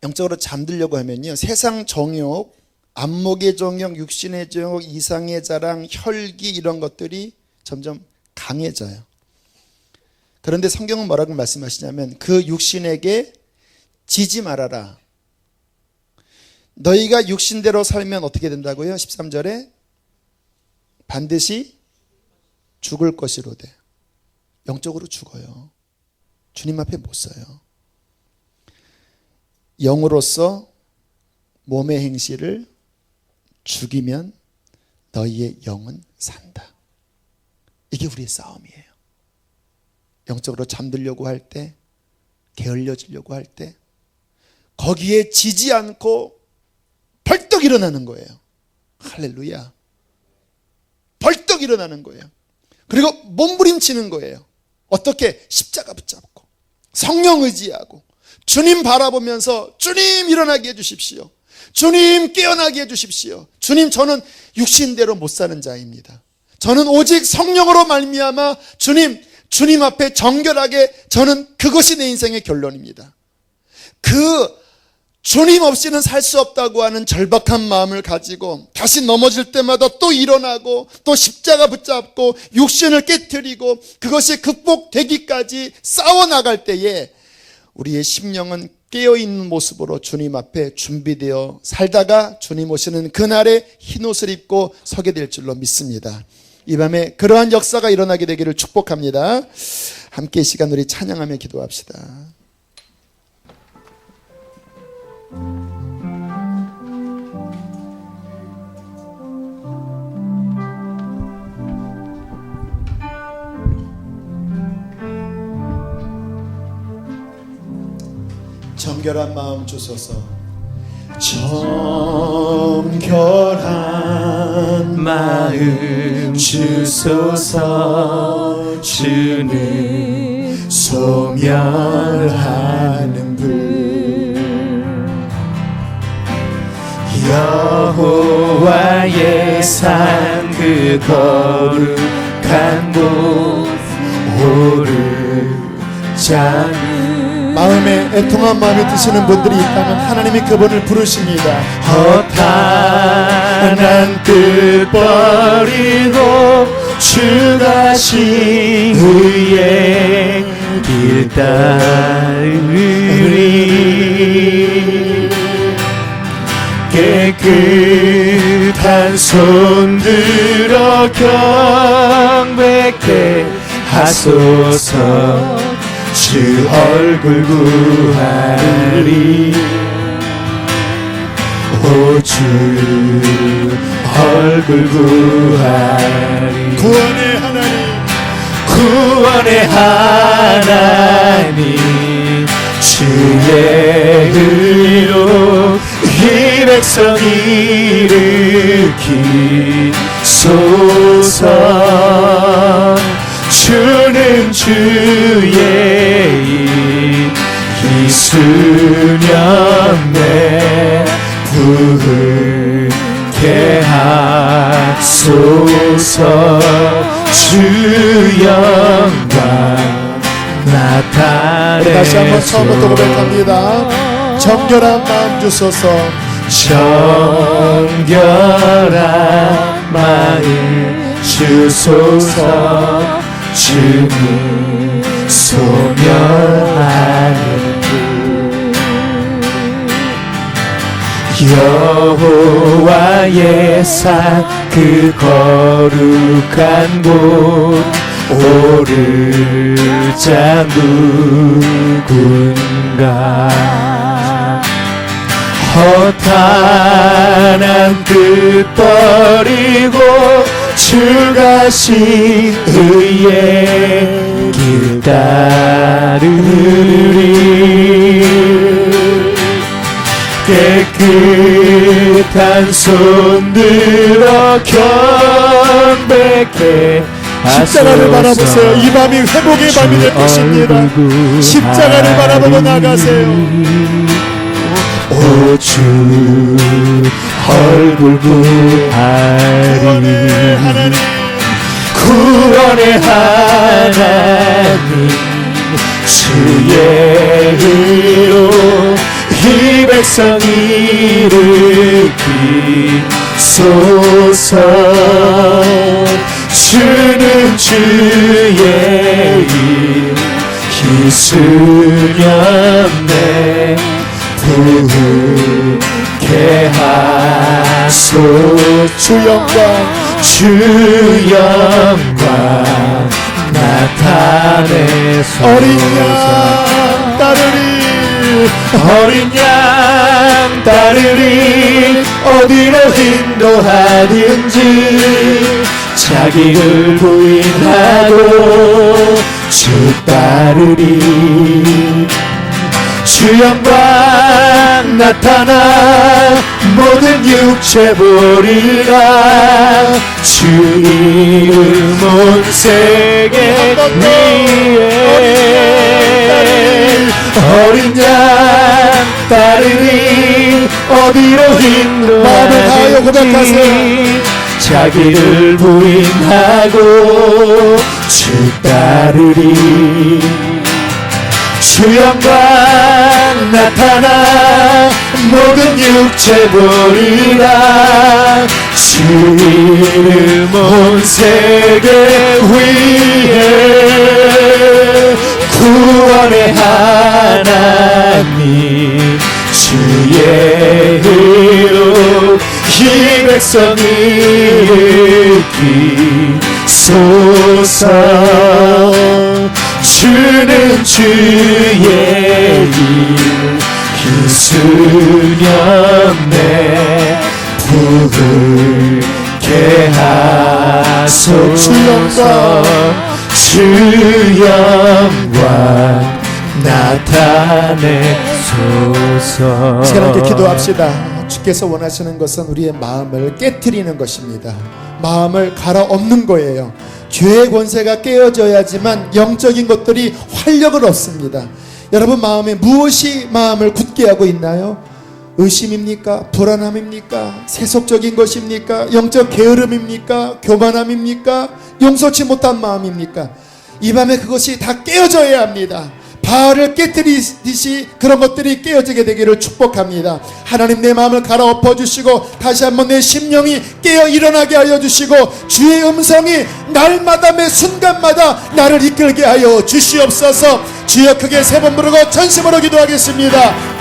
영적으로 잠들려고 하면요, 세상 정욕, 안목의 정욕, 육신의 정욕, 이상의 자랑, 혈기 이런 것들이 점점 강해져요. 그런데 성경은 뭐라고 말씀하시냐면 그 육신에게 지지 말아라. 너희가 육신대로 살면 어떻게 된다고요? 13절에 반드시 죽을 것이로되. 영적으로 죽어요. 주님 앞에 못 서요. 영으로서 몸의 행실을 죽이면 너희의 영은 산다. 이게 우리의 싸움이에요. 영적으로 잠들려고 할 때, 게을려지려고 할 때 거기에 지지 않고 벌떡 일어나는 거예요. 할렐루야. 벌떡 일어나는 거예요. 그리고 몸부림치는 거예요. 어떻게? 십자가 붙잡고 성령 의지하고 주님 바라보면서 주님 일어나게 해주십시오. 주님 깨어나게 해주십시오. 주님, 저는 육신대로 못 사는 자입니다. 저는 오직 성령으로 말미암아 주님 앞에 정결하게, 저는 그것이 내 인생의 결론입니다. 그 주님 없이는 살 수 없다고 하는 절박한 마음을 가지고 다시 넘어질 때마다 또 일어나고 또 십자가 붙잡고 육신을 깨트리고 그것이 극복되기까지 싸워나갈 때에 우리의 심령은 깨어있는 모습으로 주님 앞에 준비되어 살다가 주님 오시는 그날에 흰옷을 입고 서게 될 줄로 믿습니다. 이 밤에 그러한 역사가 일어나게 되기를 축복합니다. 함께 이 시간 우리 찬양하며 기도합시다. 정결한 마음 주소서. 정결한 마음 주소서. 주는 소멸하는 불. 여호와의 산 그 거룩한 곳 오르자는 마음에 애통한 마음이 드시는 분들이 있다면 하나님이 그분을 부르십니다. 허탄한 뜻 버리고 주 가신 의의 길 따르리. 깨끗한 손 들어 경배케 하소서. 주 얼굴 구하리. 오 주 얼굴 구하리. 구원의 하나님, 구원의 하나님 주의 의로 이 백성 일으키소서. 주는 주의 이수년내 부르게 하소서. 주 영광 나타내소서. 다시 한번 처음부터 고백합니다. 정결한 마음 주소서. 정결한 마음 주소서. 주는 소멸하는 여호와의 산 그 거룩한 곳 오르자 누군가. 허탄한 뜻 버리고 주 가신 의의 길 따르리. 깨끗한 손 들어 경배케 십자가를 바라보세요. 이 밤이 회복의 밤이 될 것입니다. 십자가를 바라보고 나가세요. 오 주 얼굴 구하리. 구원의 하나님 주의 의로 이 백성 일으키소서. 주는 주의 일 희수년내 부르게 하소서. 주 영광, 주 영광 나타내소서. 어린 양 따르리. 어린 양 따르리. 어디로 인도하든지 자기를 부인하고 주 따르리. 주 영광 나타나 모든 육체 보리라. 주 이름 온 세계 위에 어린 양 따르리. 어디로 마음을 다하여 인도하든지 고백하세요. 자기를 부인하고 주 따르리. 주 영광 나타나 모든 육체 보리라. 주 이름 온 세계 위에 구원의 하나님 주의 의로 이 백성 일으키소서. 주는 주의 일 희수년내 부르게 하소서. 주 영광 나타내소서. 시간 함께 기도합시다. 주께서 원하시는 것은 우리의 마음을 깨트리는 것입니다. 마음을 갈아엎는 거예요. 죄의 권세가 깨어져야지만 영적인 것들이 활력을 얻습니다. 여러분 마음에 무엇이 마음을 굳게 하고 있나요? 의심입니까? 불안함입니까? 세속적인 것입니까? 영적 게으름입니까? 교만함입니까? 용서치 못한 마음입니까? 이 밤에 그것이 다 깨어져야 합니다. 바알을 깨뜨리듯이 그런 것들이 깨어지게 되기를 축복합니다. 하나님 내 마음을 갈아엎어 주시고 다시 한번 내 심령이 깨어 일어나게 하여 주시고 주의 음성이 날마다 매 순간마다 나를 이끌게 하여 주시옵소서. 주여 크게 세 번 부르고 전심으로 기도하겠습니다.